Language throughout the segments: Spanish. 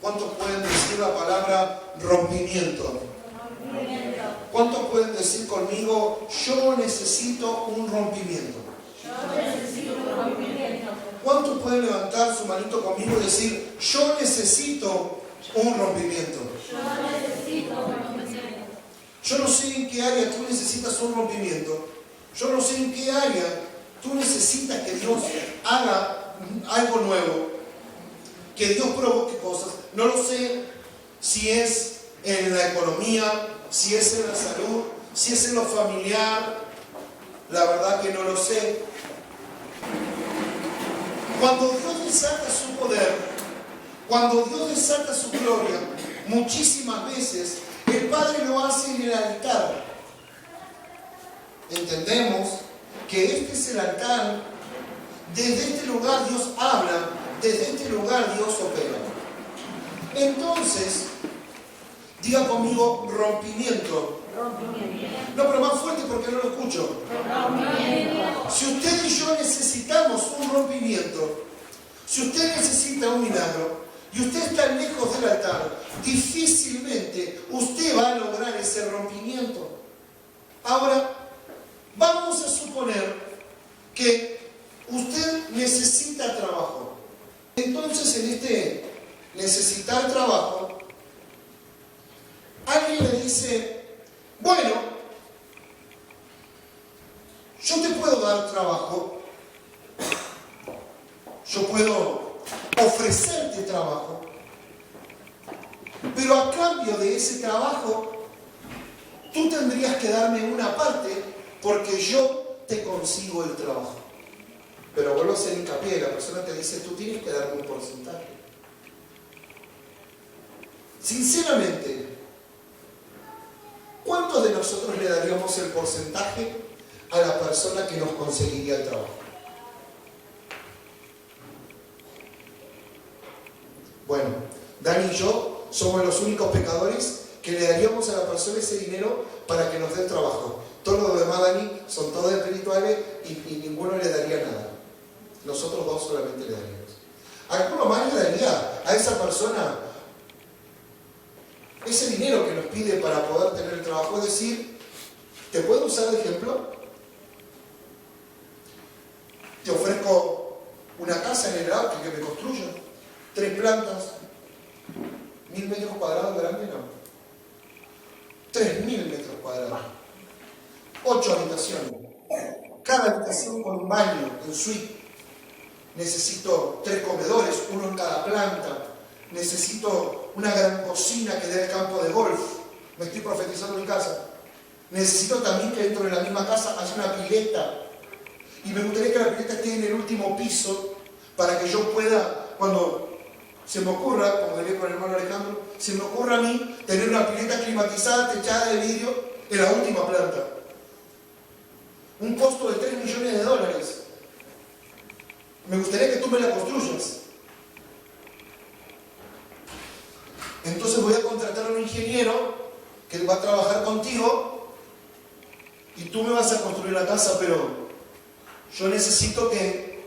¿Cuántos pueden decir la palabra rompimiento? ¿Cuántos pueden decir conmigo, yo necesito un rompimiento? ¿Cuántos pueden levantar su manito conmigo y decir, yo necesito un rompimiento? Yo no sé en qué área tú necesitas un rompimiento. Yo no sé en qué área tú necesitas que Dios haga algo nuevo, que Dios provoque cosas. No lo sé si es en la economía, si es en la salud, si es en lo familiar. La verdad que no lo sé. Cuando Dios desata su poder, cuando Dios desata su gloria, muchísimas veces el Padre lo hace en el altar. Entendemos que este es el altar. Desde este lugar Dios habla, desde este lugar Dios opera. Entonces, diga conmigo rompimiento. No, pero más fuerte porque no lo escucho. Si usted y yo necesitamos un rompimiento, si usted necesita un milagro y usted está lejos del altar, difícilmente usted va a lograr ese rompimiento. Ahora, vamos a suponer que usted necesita trabajo. Entonces, en este necesitar trabajo, alguien le dice, bueno, yo te puedo dar trabajo, yo puedo ofrecerte trabajo, pero a cambio de ese trabajo, tú tendrías que darme una parte porque yo te consigo el trabajo. Pero vuelvo a hacer hincapié, la persona te dice, tú tienes que darme un porcentaje. Sinceramente, ¿cuántos de nosotros le daríamos el porcentaje a la persona que nos conseguiría el trabajo? Bueno, Dani y yo somos los únicos pecadores que le daríamos a la persona ese dinero para que nos dé el trabajo. Todos los demás, Dani, son todos espirituales y ninguno le daría nada. Nosotros dos solamente le daríamos. ¿Alguno más le daría a esa persona ese dinero que nos pide para poder tener el trabajo? Es decir, ¿te puedo usar de ejemplo? Te ofrezco una casa en el auto que me construya, 3 plantas, 1000 metros cuadrados grande, no. 3000 metros cuadrados, 8 habitaciones, cada habitación con un baño en suite. Necesito 3 comedores, uno en cada planta. Necesito una gran cocina que dé al campo de golf. Me estoy profetizando mi casa. Necesito también que dentro de la misma casa haya una pileta. Y me gustaría que la pileta esté en el último piso para que yo pueda, cuando se me ocurra, como diría con el hermano Alejandro, se me ocurra a mí tener una pileta climatizada, techada de vidrio en la última planta. Un costo de $3 millones. Me gustaría que tú me la construyas. Entonces voy a contratar a un ingeniero que va a trabajar contigo y tú me vas a construir la casa, pero yo necesito que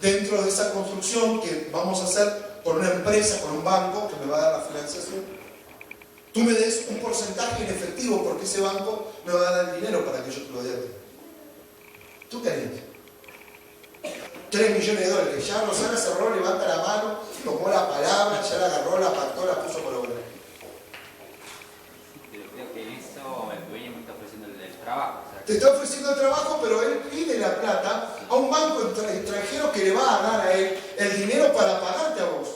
dentro de esa construcción que vamos a hacer con una empresa, con un banco que me va a dar la financiación, tú me des un porcentaje en efectivo porque ese banco me va a dar el dinero para que yo te lo dé. ¿Tú qué harías? $3 millones. Ya Rosana cerró, levanta la mano, tomó la palabra, ya la agarró, la pactó, la puso por obra. Pero creo que eso el dueño me está ofreciendo el trabajo. O sea, Te está ofreciendo el trabajo, pero él pide la plata a un banco extranjero que le va a dar a él el dinero para pagarte a vos.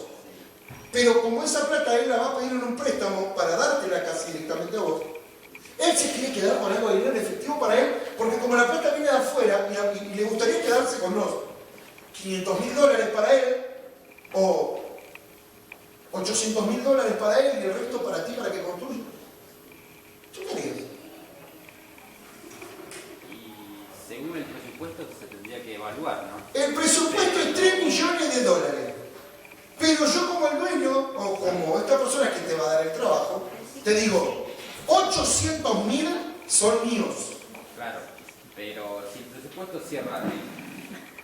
Pero como esa plata él la va a pedir en un préstamo para dártela casi directamente a vos, él se quiere quedar con algo de dinero en efectivo para él, porque como la plata viene de afuera y le gustaría quedarse con los $500.000 para él, o $800.000 para él y el resto para ti, para que construya. ¿Tú qué harías? y según el presupuesto se tendría que evaluar, ¿no? El presupuesto es $3 millones. Pero yo como el dueño, o como esta persona que te va a dar el trabajo, te digo, 800.000 son míos. Claro, pero si el presupuesto cierra,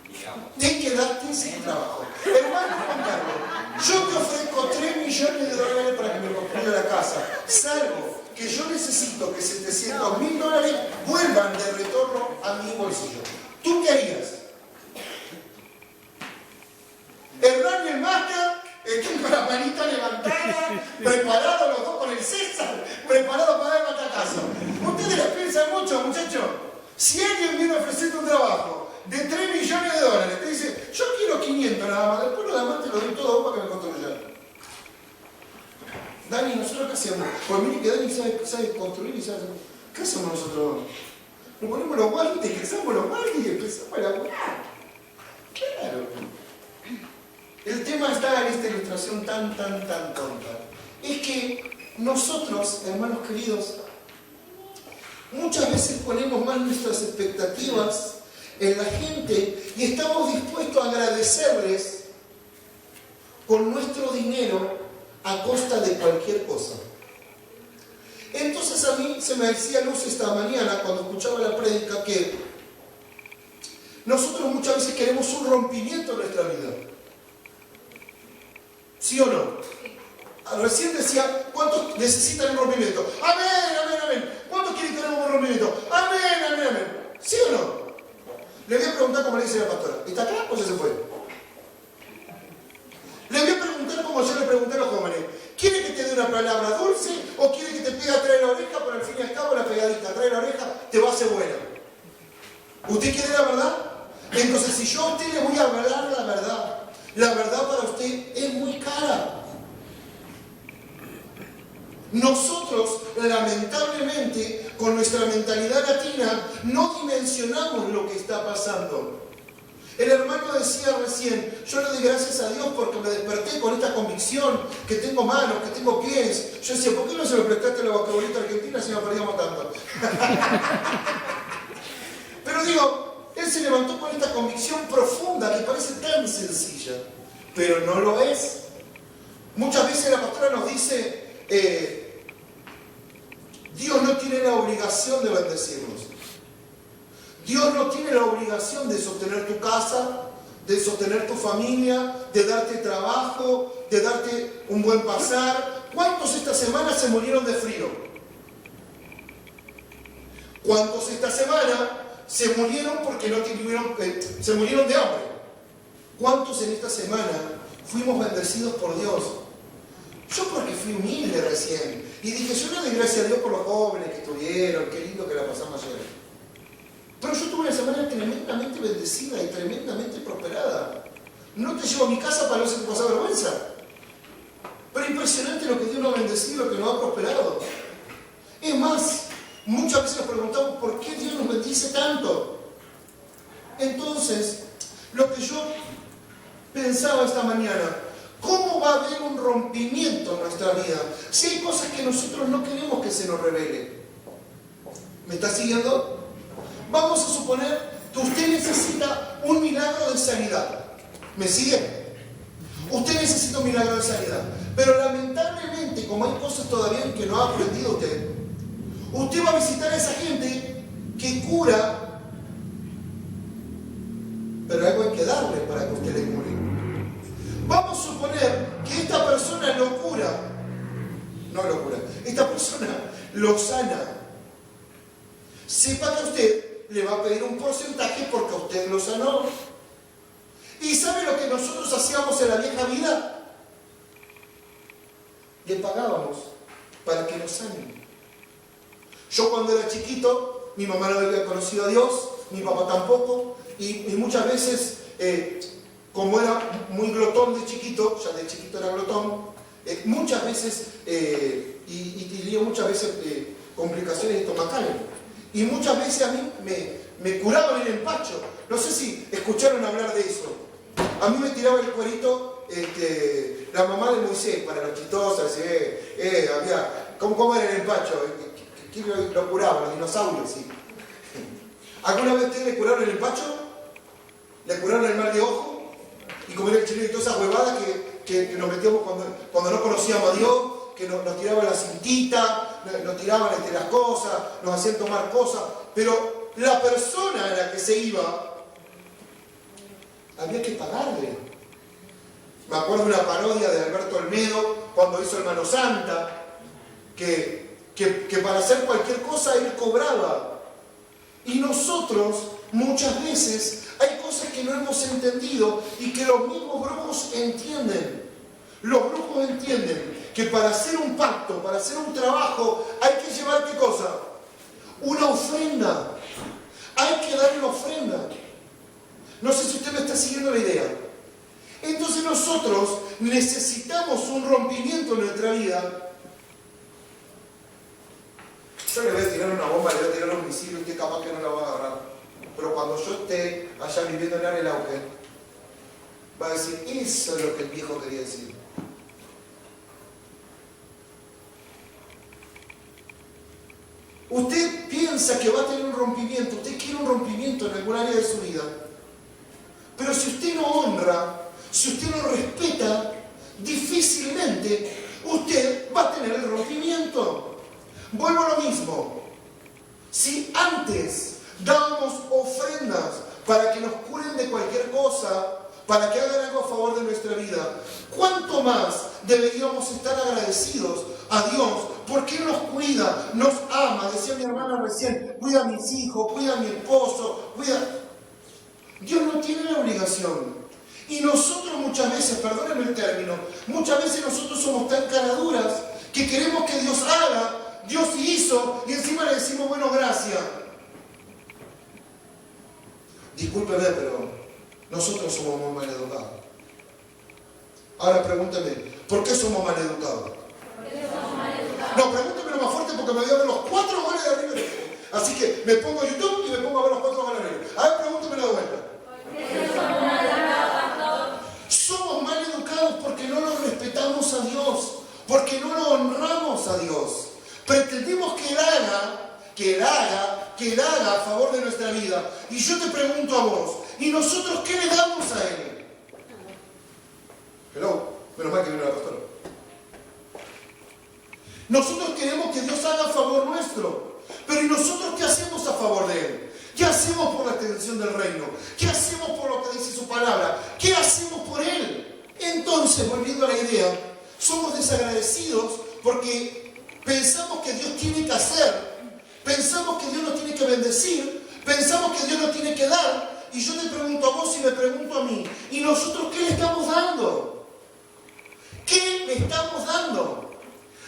digamos. Te quedaste sin trabajo. Hermano Juan Carlos, yo te ofrezco $3 millones de dólares para que me construya la casa, salvo que yo necesito que $700.000 vuelvan de retorno a mi bolsillo. ¿Tú qué harías? Hernán y el Máster están con la manita levantada, preparados los dos con el César, preparados para dar batacazo. Ustedes les piensan mucho, muchachos. Si alguien viene a ofrecerte un trabajo de $3 millones, te dice, yo quiero 500 nada más, después lo demás te lo doy todo a vos para que me construyas. Dani, ¿nosotros qué hacemos? Pues mire que Dani sabe construir y sabe hacer. ¿Qué hacemos nosotros? Nos ponemos los guantes, cruzamos los guantes y empezamos a elaborar. Claro. El tema está en esta ilustración tan tonta. Es que nosotros, hermanos queridos, muchas veces ponemos más nuestras expectativas en la gente y estamos dispuestos a agradecerles con nuestro dinero a costa de cualquier cosa. Entonces a mí se me hacía luz esta mañana cuando escuchaba la prédica que nosotros muchas veces queremos un rompimiento en nuestra vida. ¿Sí o no? Recién decía, ¿cuántos necesitan un rompimiento? Amén. ¿Cuántos quieren que tengamos un rompimiento? Amén. ¿Sí o no? Le voy a preguntar como le dice la pastora. ¿Está acá o ya se fue? Le voy a preguntar como yo le pregunté a los jóvenes. ¿Quiere que te dé una palabra dulce o quiere que te pegue a traer la oreja? Pero al fin y al cabo la pegadita, trae la oreja, te va a hacer buena. ¿Usted quiere la verdad? Entonces si yo a usted le voy a hablar la verdad para usted es muy cara. Nosotros, lamentablemente, con nuestra mentalidad latina, no dimensionamos lo que está pasando. El hermano decía recién, yo le doy gracias a Dios porque me desperté con esta convicción, que tengo manos, que tengo pies. Yo decía, ¿por qué no se lo prestaste a la vacabolita argentina si nos perdíamos tanto? Pero digo, él se levantó con esta convicción profunda que parece tan sencilla, pero no lo es. Muchas veces la pastora nos dice, Dios no tiene la obligación de bendecirnos. Dios no tiene la obligación de sostener tu casa, de sostener tu familia, de darte trabajo, de darte un buen pasar. ¿Cuántos esta semana se murieron de frío? ¿Cuántos esta semana se murieron porque no tuvieron, se murieron de hambre? ¿Cuántos en esta semana fuimos bendecidos por Dios? Yo porque fui humilde recién y dije, yo le doy gracias a Dios por los jóvenes que estuvieron, qué lindo que la pasamos ayer. Pero yo tuve una semana tremendamente bendecida y tremendamente prosperada. No te llevo a mi casa para no hacerte pasar vergüenza. Pero impresionante lo que Dios nos ha bendecido, lo que nos ha prosperado. Es más, muchas veces nos preguntamos por qué Dios nos bendice tanto. Entonces, lo que yo pensaba esta mañana, ¿cómo va a haber un rompimiento en nuestra vida si hay cosas que nosotros no queremos que se nos revele? ¿Me está siguiendo? Vamos a suponer que usted necesita un milagro de sanidad. ¿Me sigue? Usted necesita un milagro de sanidad. Pero lamentablemente, como hay cosas todavía que no ha aprendido usted va a visitar a esa gente que cura, pero algo hay que darle para que usted le cure. Vamos a suponer que esta persona lo cura. No lo cura. Esta persona lo sana. Sepa que usted le va a pedir un porcentaje porque usted lo sanó. ¿Y sabe lo que nosotros hacíamos en la vieja vida? Le pagábamos para que nos sanen. Yo cuando era chiquito, mi mamá no había conocido a Dios, mi papá tampoco, y muchas veces, como era muy glotón de chiquito, ya de chiquito era glotón, muchas veces, y tenía muchas veces complicaciones estomacales. Y muchas veces a mí me curaban el empacho. No sé si escucharon hablar de eso. A mí me tiraba el cuerito la mamá de Moisés para los chitosas. Había, ¿cómo era el empacho? ¿Quién lo curaba? Los dinosaurios, sí. ¿Alguna vez ustedes le curaron el empacho? ¿Le curaron el mal de ojo? Y como era el chileno y todas esas huevadas que nos metíamos cuando no conocíamos a Dios, que nos tiraban la cintita, nos tiraban las cosas, nos hacían tomar cosas, pero la persona a la que se iba había que pagarle. Me acuerdo de una parodia de Alberto Olmedo cuando hizo Hermano Santa, que para hacer cualquier cosa él cobraba. Y nosotros muchas veces hay cosas que no hemos entendido y que los mismos brujos entienden. Los brujos entienden que para hacer un pacto, para hacer un trabajo, hay que llevar ¿qué cosa? Una ofrenda. Hay que dar una ofrenda. No sé si usted me está siguiendo la idea. Entonces nosotros necesitamos un rompimiento en nuestra vida. Yo le voy a tirar una bomba, le voy a tirar un misil y usted capaz que no la va a agarrar. Pero cuando yo esté allá viviendo en Arelauque, va a decir, eso es lo que el viejo quería decir. Usted piensa que va a tener un rompimiento, usted quiere un rompimiento en algún área de su vida. Pero si usted no honra, si usted no respeta, difícilmente usted va a tener el rompimiento. Vuelvo a lo mismo. Si antes dábamos ofrendas para que nos curen de cualquier cosa, para que hagan algo a favor de nuestra vida, ¿cuánto más deberíamos estar agradecidos a Dios? Porque Él nos cuida, nos ama. Decía mi hermana recién, cuida a mis hijos, cuida a mi esposo, cuida... Dios no tiene la obligación. Y nosotros muchas veces, perdónenme el término, muchas veces nosotros somos tan caraduras que queremos que Dios haga, Dios hizo, y encima le decimos, bueno, gracias. Discúlpeme, pero nosotros somos muy mal educados. Ahora pregúnteme, ¿por qué somos mal educados? No, pregúntemelo más fuerte porque me voy a ver los 4 goles de River. Así que me pongo a YouTube y me pongo a ver los 4 goles de River. A ver, pregúntemelo de vuelta. Somos mal educados porque no lo respetamos a Dios, porque no lo honramos a Dios. Pretendemos que Él haga a favor de nuestra vida. Y yo te pregunto a vos, ¿y nosotros qué le damos a Él? Hello, menos mal que vino la pastora. Nosotros queremos que Dios haga a favor nuestro, pero ¿y nosotros qué hacemos a favor de Él? ¿Qué hacemos por la extensión del reino? ¿Qué hacemos por lo que dice su palabra? ¿Qué hacemos por Él? Entonces, volviendo a la idea, somos desagradecidos porque pensamos que Dios tiene que hacer, pensamos que Dios nos tiene que bendecir, pensamos que Dios nos tiene que dar, y yo te pregunto a vos y me pregunto a mí, ¿y nosotros qué le estamos dando? ¿Qué le estamos dando?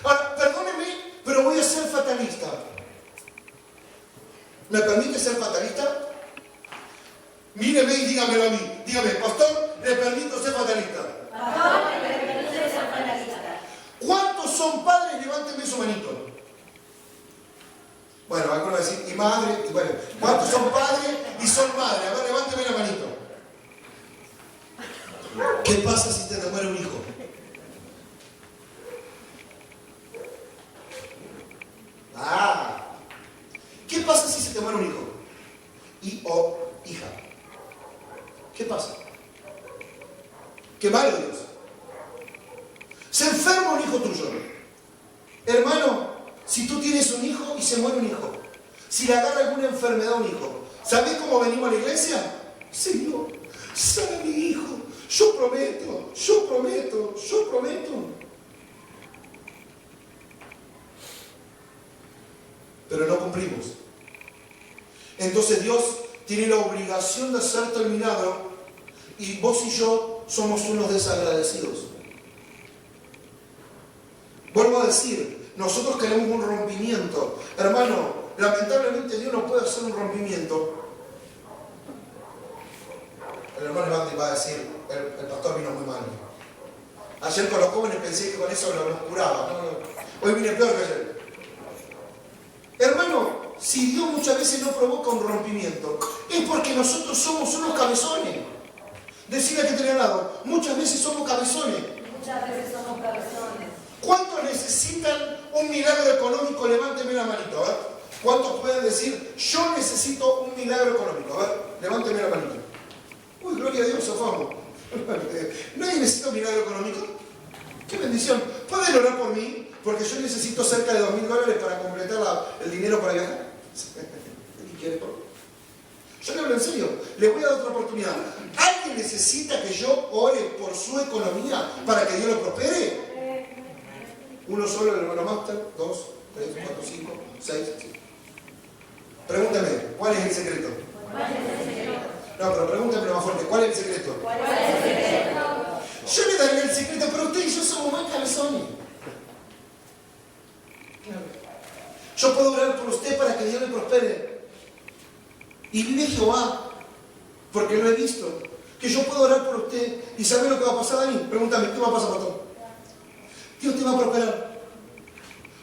Ahora, perdóneme, pero voy a ser fatalista. ¿Me permite ser fatalista? Míreme y dígamelo a mí. Dígame, pastor, le permito ser fatalista. Pastor, le permito ser fatalista. ¿Cuántos son padres? Levánteme su manito. Bueno, algunos van a decir, y madre, y bueno, ¿cuántos son padres y son madres? A ver, levánteme la manito. ¿Qué pasa si te muere un hijo? ¿Qué pasa si se te muere un hijo? O hija. ¿Qué pasa? Qué malo, Dios. Se enferma un hijo tuyo. Hermano, si tú tienes un hijo y se muere un hijo, si le agarra alguna enfermedad a un hijo, ¿sabés cómo venimos a la iglesia? Señor, sana a mi hijo. Yo prometo. Pero no cumplimos. Entonces Dios tiene la obligación de hacerte el milagro y vos y yo somos unos desagradecidos. Vuelvo a decir, nosotros queremos un rompimiento. Hermano, lamentablemente Dios no puede hacer un rompimiento. El hermano Iván va a decir, el pastor vino muy mal. Ayer con los jóvenes pensé que con eso nos curaba. No. Hoy vine peor que ayer. Hermano, si Dios muchas veces no provoca un rompimiento, es porque nosotros somos unos cabezones. Decirle a que tenía al lado, muchas veces somos cabezones. Muchas veces somos cabezones. ¿Cuántos necesitan un milagro económico? Levánteme la manito, a ver. ¿Cuántos pueden decir, yo necesito un milagro económico? A ver, levánteme la manito. Uy, gloria a Dios, zafamos. ¿Nadie necesita un milagro económico? ¡Qué bendición! ¿Pueden orar por mí? Porque yo necesito cerca de $2.000 para completar el dinero para viajar. ¿Qué quiere? Yo le hablo en serio. Le voy a dar otra oportunidad. ¿Alguien necesita que yo ore por su economía para que Dios lo prospere? Uno solo, el hermano Master. 2, 3, 4, 5, 6, 7. Pregúntame, ¿cuál es el secreto? ¿Cuál es el secreto? No, pero pregúntame más fuerte, ¿cuál es el secreto? ¿Cuál es el secreto? Yo le daría el secreto, pero usted y yo somos más cabezones. Yo puedo orar por usted para que Dios le prospere. Y vive Jehová, porque lo he visto. Que yo puedo orar por usted y saber lo que va a pasar a mí. Pregúntame, ¿qué va a pasar, pastor? Dios te va a prosperar.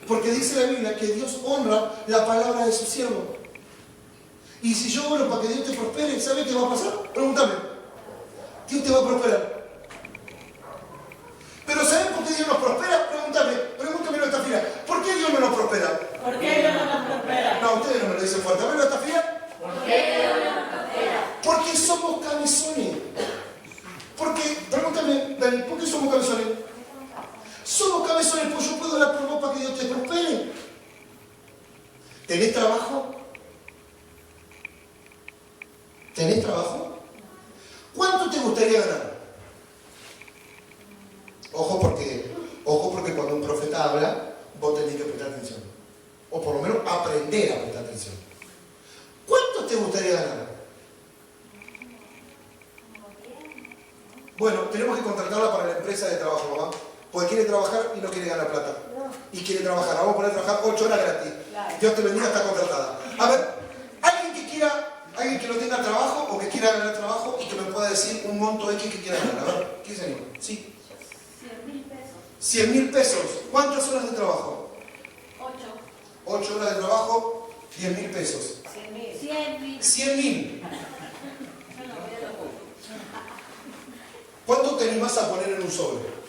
Porque dice la Biblia que Dios honra la palabra de su siervo. Y si yo oro para que Dios te prospere, ¿sabe qué va a pasar? Pregúntame. Dios te va a prosperar. Pero ¿saben por qué Dios nos prospera? Pregúntame en esta fila. ¿Por qué Dios no nos prospera? ¿Por qué Dios no nos prospera? No, ustedes no me lo dicen fuerte. A ver, esta fila. ¿Por qué Dios no nos prospera? Porque somos cabezones. Pregúntame, Dani, ¿por qué somos cabezones? Somos cabezones, pues yo puedo orar por vos para que Dios te prospere. ¿Tenés trabajo? ¿Tenés trabajo? ¿Cuánto te gustaría ganar? Ojo porque cuando un profeta habla, vos tenés que prestar atención. O por lo menos aprender a prestar atención. ¿Cuánto te gustaría ganar? Bueno, tenemos que contratarla para la empresa de trabajo, mamá. Porque quiere trabajar y no quiere ganar plata. Y quiere trabajar. Vamos a poner a trabajar 8 horas gratis. Dios te bendiga, está contratada. A ver, alguien que no tenga trabajo o que quiera ganar trabajo y que me pueda decir un monto X que quiera ganar. A ver, ¿quién se anima? Sí. 100.000 pesos. 100.000 pesos. ¿Cuántas horas de trabajo? 8. 8 horas de trabajo, 10.000 pesos. 100.000. 100.000. ¿Cuánto te animás a poner en un sobre?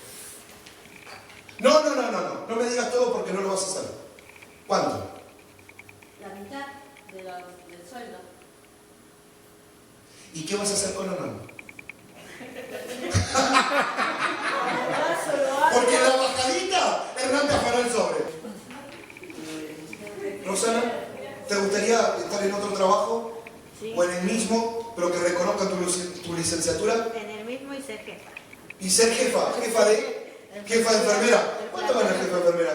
No me digas todo porque no lo vas a hacer. ¿Cuánto? La mitad del sueldo. ¿Y qué vas a hacer con la mano? Porque en la bajadita Hernán te afanó el sobre. Rosana, ¿te gustaría estar en otro trabajo? Sí. ¿O en el mismo, pero que reconozca tu licenciatura? En el mismo y ser jefa. Y ser jefa de enfermera. ¿Cuánto gana jefa de enfermera?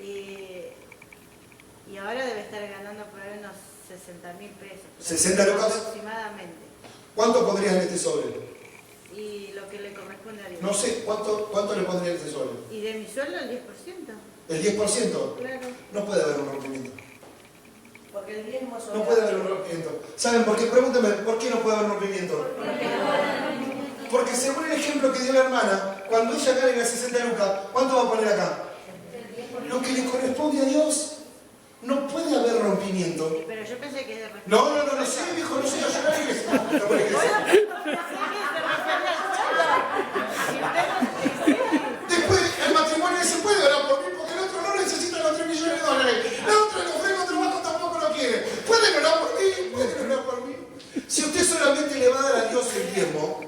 Y ahora debe estar ganando por ahí unos 60.000 pesos. 60 lucas. Aproximadamente. ¿Cuánto pondrías en este sobre? Y lo que le corresponde a Dios. No sé, ¿cuánto le pondrías en este sobre? Y de mi sueldo el 10%. ¿El 10%? Claro. No puede haber un rompimiento. Porque el diezmo es No puede haber un rompimiento. ¿Saben por qué? Pregúntame, ¿por qué no puede haber un rompimiento? Porque según el ejemplo que dio la hermana, cuando ella gane las 60 lucas, ¿cuánto va a poner acá? Lo que le corresponde a Dios. No puede haber rompimiento. Pero yo pensé que de No sé, viejo, no sé, yo no iglesia. No por la iglesia. Después, el matrimonio se puede orar por mí porque el otro no necesita los 3 millones de dólares. El otro le ofrece otro banco tampoco lo quiere. ¿Pueden orar por mí? ¿Pueden orar por mí? Si usted solamente le va a dar a Dios el diezmo,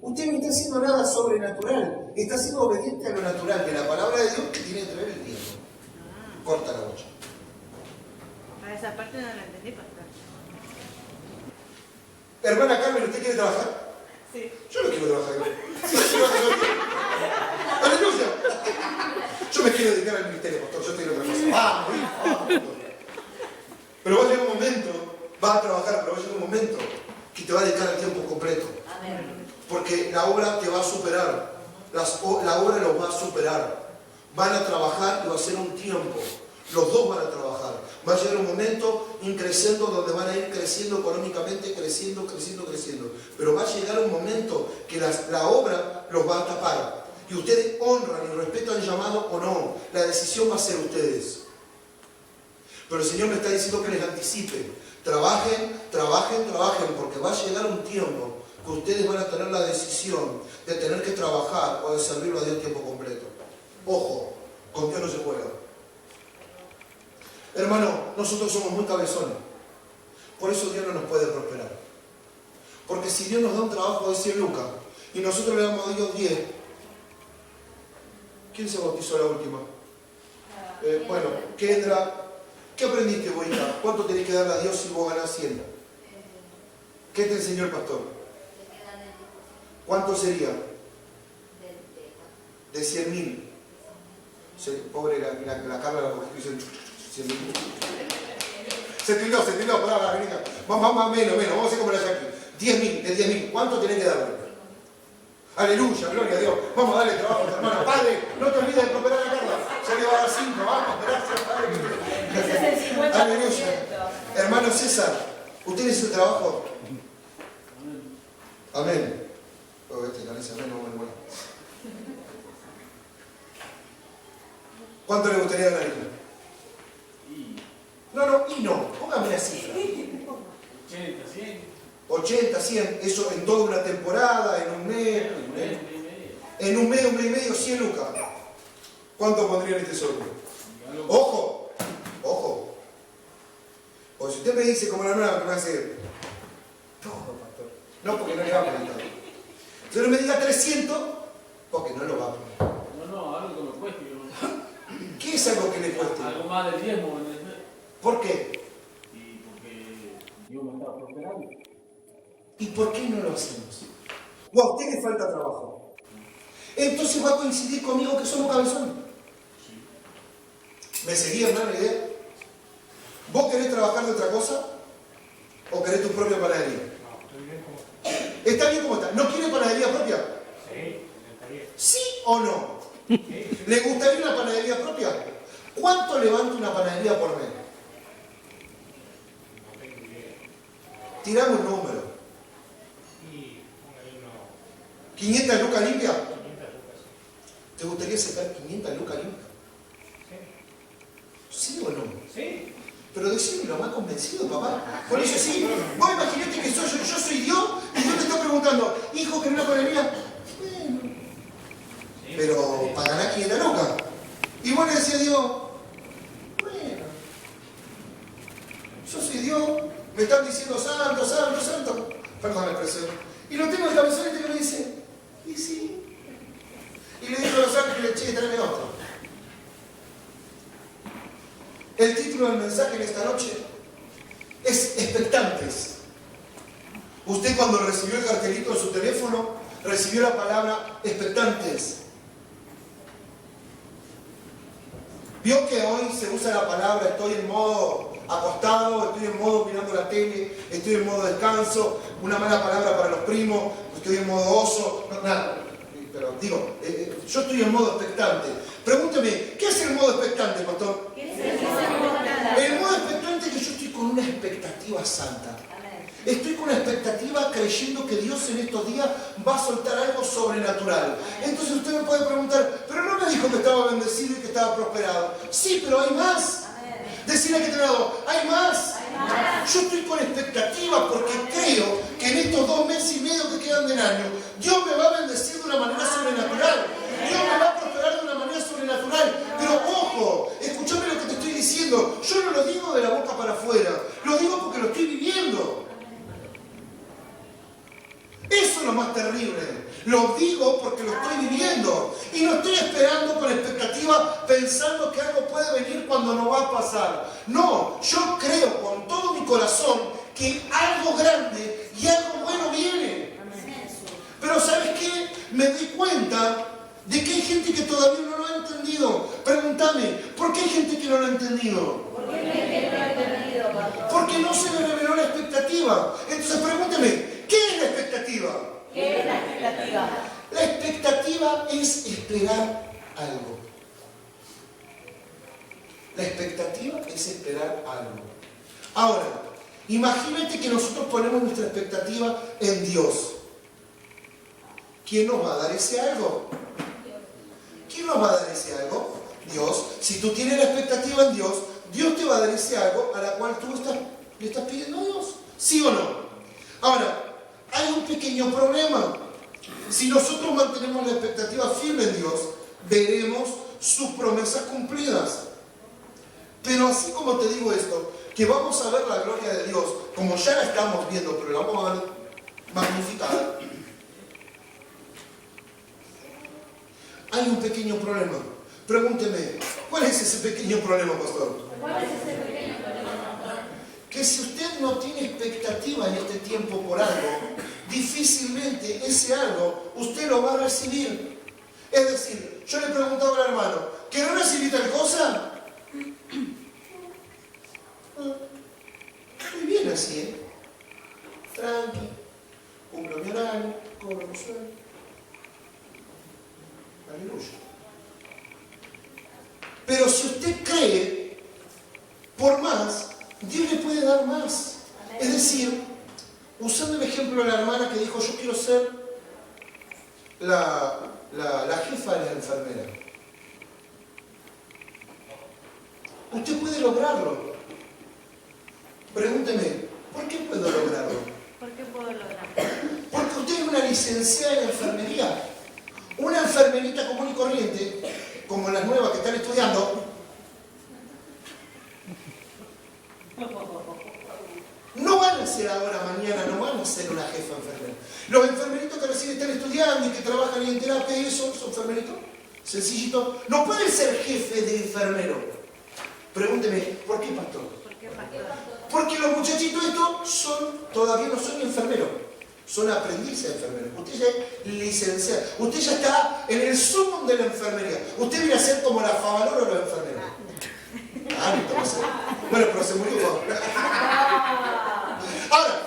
usted no está haciendo nada sobrenatural. Está siendo obediente a lo natural, de la palabra de Dios que tiene que traer el diezmo. Corta la bocha. A esa parte no la entendí, pastor. Hermana Carmen, ¿usted quiere trabajar? Sí. Yo no quiero trabajar. ¡Aleluya! Yo me quiero dedicar al ministerio, pastor. Yo estoy en otra cosa. ¡Vamos! Pero va a llegar un momento, vas a trabajar, pero va a llegar un momento que te va a dedicar al tiempo completo. Porque la obra te va a superar. La obra los va a superar. Van a trabajar y va a ser un tiempo. Los dos van a trabajar. Va a llegar un momento increciendo donde van a ir creciendo económicamente, creciendo. Pero va a llegar un momento que la obra los va a tapar. Y ustedes honran y respetan el llamado o no. La decisión va a ser ustedes. Pero el Señor me está diciendo que les anticipe. Trabajen, porque va a llegar un tiempo que ustedes van a tener la decisión de tener que trabajar o de servirlo a Dios tiempo completo. Ojo, con Dios no se juega. Hermano, nosotros somos muy cabezones. Por eso Dios no nos puede prosperar. Porque si Dios nos da un trabajo de 100 lucas y nosotros le damos a Dios 10, ¿quién se bautizó la última? Bueno, Kendra, ¿qué aprendiste, boita? ¿Cuánto tenés que darle a Dios si vos ganás 100? ¿Qué te enseñó el pastor? ¿Cuánto sería? De 100.000. Pobre la Carla la cogió y se tildó, pará, gringa. Vamos, menos, vamos a hacer como la Jackie. 10.000, de 10.000. ¿Cuánto tenés que darle? Aleluya, gloria a Dios. Vamos a darle trabajo a tu hermano. Padre, no te olvides de prosperar a Carla. Ya le va a dar 5. Vamos, gracias, Padre. Ese es el 50%. Aleluya. Hermano César, ¿usted hizo el trabajo? Amén. Oh, bueno. ¿Cuánto le gustaría ganar? No. Póngame la cifra. 80, 100. 80, 100. Eso en toda una temporada, en un mes. En un mes y medio, 100 lucas. ¿Cuánto pondría en este sobre? Ojo. O si usted me dice como la nueva que me hace. No, pastor. No, porque no le va a poner. Si no me diga 300, porque no lo va a poner. No, algo que me cueste. ¿Qué es algo que le cueste? Algo más del diezmo. ¿Por qué? Y porque Dios me está prosperando. ¿Y por qué no lo hacemos? O a usted le falta trabajo. Entonces va a coincidir conmigo que somos cabezones. ¿Me seguía, hermano, la idea? ¿Vos querés trabajar de otra cosa? ¿O querés tu propia panadería? No, estoy bien como está. ¿Está bien como está? ¿No quiere panadería propia? Sí, está bien. ¿Sí o no? Sí. ¿Le gustaría una panadería propia? ¿Cuánto levanta una panadería por mes? No tengo idea. Tirame un número. Y póngale unos ¿500 lucas limpias? 500 lucas. ¿Te gustaría sacar 500 lucas limpias? Sí. ¿Sí o no? Sí. Pero decime lo más convencido, papá. Por eso sí, vos imaginate que yo soy Dios y Dios te está preguntando, hijo, ¿querés una panadería? Bueno. Sí. Pero para ganar 500 lucas. Y vos le decías a Dios, bueno, yo soy Dios, me están diciendo santo, perdón la expresión. Y lo tengo el cabezón que me dice, y sí. Y le digo a los ángeles, che, tráeme otro. El título del mensaje en esta noche es expectantes. Usted cuando recibió el cartelito en su teléfono, recibió la palabra expectantes. Vio que hoy se usa la palabra estoy en modo acostado, estoy en modo mirando la tele, estoy en modo descanso, una mala palabra para los primos, estoy en modo oso, no, nada. Pero digo, yo estoy en modo expectante. Pregúnteme, ¿qué es el modo expectante, pastor? El modo expectante es que yo estoy con una expectativa santa. Estoy con una expectativa creyendo que Dios en estos días va a soltar algo sobrenatural. Entonces usted me puede preguntar, pero no me dijo que estaba bendecido y que estaba prosperado. Sí, pero hay más. Decirle a que te lado, hay más. Yo estoy con expectativa porque creo que en estos 2 meses y medio que quedan del año, Dios me va a bendecir de una manera sobrenatural. Dios me va a prosperar de una manera sobrenatural. Pero ojo, escúchame lo que te estoy diciendo. Yo no lo digo de la boca para afuera, lo digo porque lo estoy viviendo. Eso es lo más terrible. Lo digo porque lo estoy viviendo. Y no estoy esperando con expectativa pensando que algo puede venir cuando no va a pasar. No, yo creo con todo mi corazón que algo grande y algo bueno viene. Pero ¿sabes qué? Me doy cuenta de que hay gente que todavía no lo ha entendido. Pregúntame, ¿por qué hay gente que no lo ha entendido? Porque no se le reveló la expectativa. Entonces pregúnteme, ¿qué es la expectativa? ¿Qué es la expectativa? La expectativa es esperar algo. La expectativa es esperar algo. Ahora, imagínate que nosotros ponemos nuestra expectativa en Dios. ¿Quién nos va a dar ese algo? ¿Quién nos va a dar ese algo? Dios. Si tú tienes la expectativa en Dios, Dios te va a dar ese algo a la cual tú le estás pidiendo a Dios. ¿Sí o no? Ahora, hay un pequeño problema. Si nosotros mantenemos la expectativa firme en Dios, veremos sus promesas cumplidas. Pero así como te digo esto, que vamos a ver la gloria de Dios, como ya la estamos viendo, pero la vamos a ver magnificada, hay un pequeño problema. Pregúnteme, ¿cuál es ese pequeño problema, pastor? ¿Cuál es ese pequeño problema? Que si usted no tiene expectativa en este tiempo por algo, difícilmente ese algo usted lo va a recibir. Es decir, yo le preguntaba al hermano, ¿querés recibir tal cosa? Estoy bien así, ¿eh? Tranqui, cumplo mi horario, cobro mi sueldo. Aleluya. Pero si usted cree, por más, Dios le puede dar más. Es decir, usando el ejemplo de la hermana que dijo, yo quiero ser la jefa de la enfermera. Usted puede lograrlo. Pregúnteme, ¿por qué puedo lograrlo? ¿Por qué puedo lograr? Porque usted es una licenciada en enfermería. Una enfermerita común y corriente, como las nuevas que están estudiando, no van a ser ahora, mañana, no van a ser una jefa enfermera. Los enfermeritos que recién están estudiando y que trabajan en terapia y eso, son enfermeritos, sencillitos, no pueden ser jefe de enfermero. Pregúnteme, ¿por qué, pastor? ¿Por qué, pastor? Porque los muchachitos estos todavía no son enfermeros, son aprendices de enfermeros. Usted ya es licenciado, usted ya está en el sumum de la enfermería. Usted viene a ser como la Favaloro de los enfermeros. Entonces. Bueno, pero se murió. Ahora,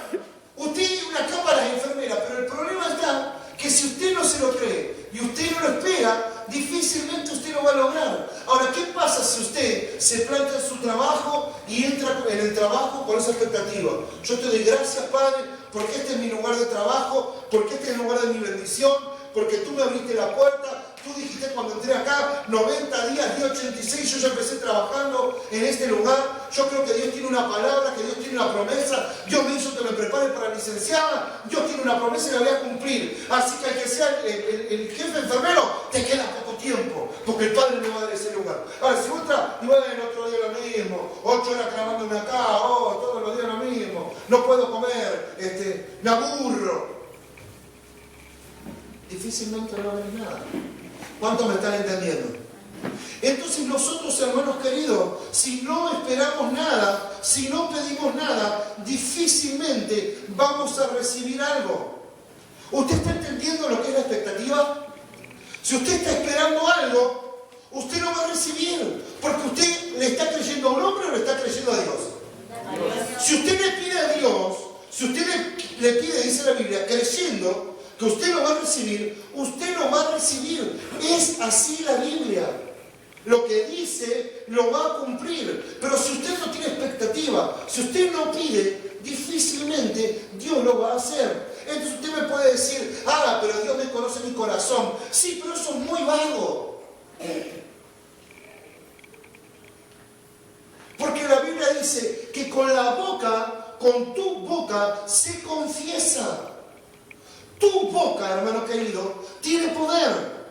usted es una cámara de enfermera, pero el problema está que si usted no se lo cree y usted no lo espera, difícilmente usted lo va a lograr. Ahora, ¿qué pasa si usted se plantea en su trabajo y entra en el trabajo con esa expectativa? Yo te doy gracias, Padre, porque este es mi lugar de trabajo, porque este es el lugar de mi bendición, porque tú me abriste la puerta. Tú dijiste cuando entré acá, 90 días, día 86, yo ya empecé trabajando en este lugar. Yo creo que Dios tiene una palabra, que Dios tiene una promesa. Dios me hizo que me prepare para licenciada. Dios tiene una promesa y la voy a cumplir. Así que al que sea el jefe enfermero, te queda poco tiempo, porque el Padre me va a dar ese lugar. Ahora, si vos entras y bueno, otro día lo mismo, 8 horas clamándome acá, todos los días lo mismo, no puedo comer, me aburro. Difícilmente no va a haber nada. ¿Cuántos me están entendiendo? Entonces nosotros, hermanos queridos, si no esperamos nada, si no pedimos nada, difícilmente vamos a recibir algo. ¿Usted está entendiendo lo que es la expectativa? Si usted está esperando algo, usted no va a recibir, porque usted le está creyendo a un hombre o le está creyendo a Dios. Si usted le pide a Dios, si usted le pide, dice la Biblia, creyendo que usted lo va a recibir, usted lo va a recibir. Es así la Biblia. Lo que dice, lo va a cumplir. Pero si usted no tiene expectativa, si usted no pide, difícilmente Dios lo va a hacer. Entonces usted me puede decir, pero Dios me conoce mi corazón. Sí, pero eso es muy vago. Porque la Biblia dice que con la boca, con tu boca, se confiesa. Tu boca, hermano querido, tiene poder.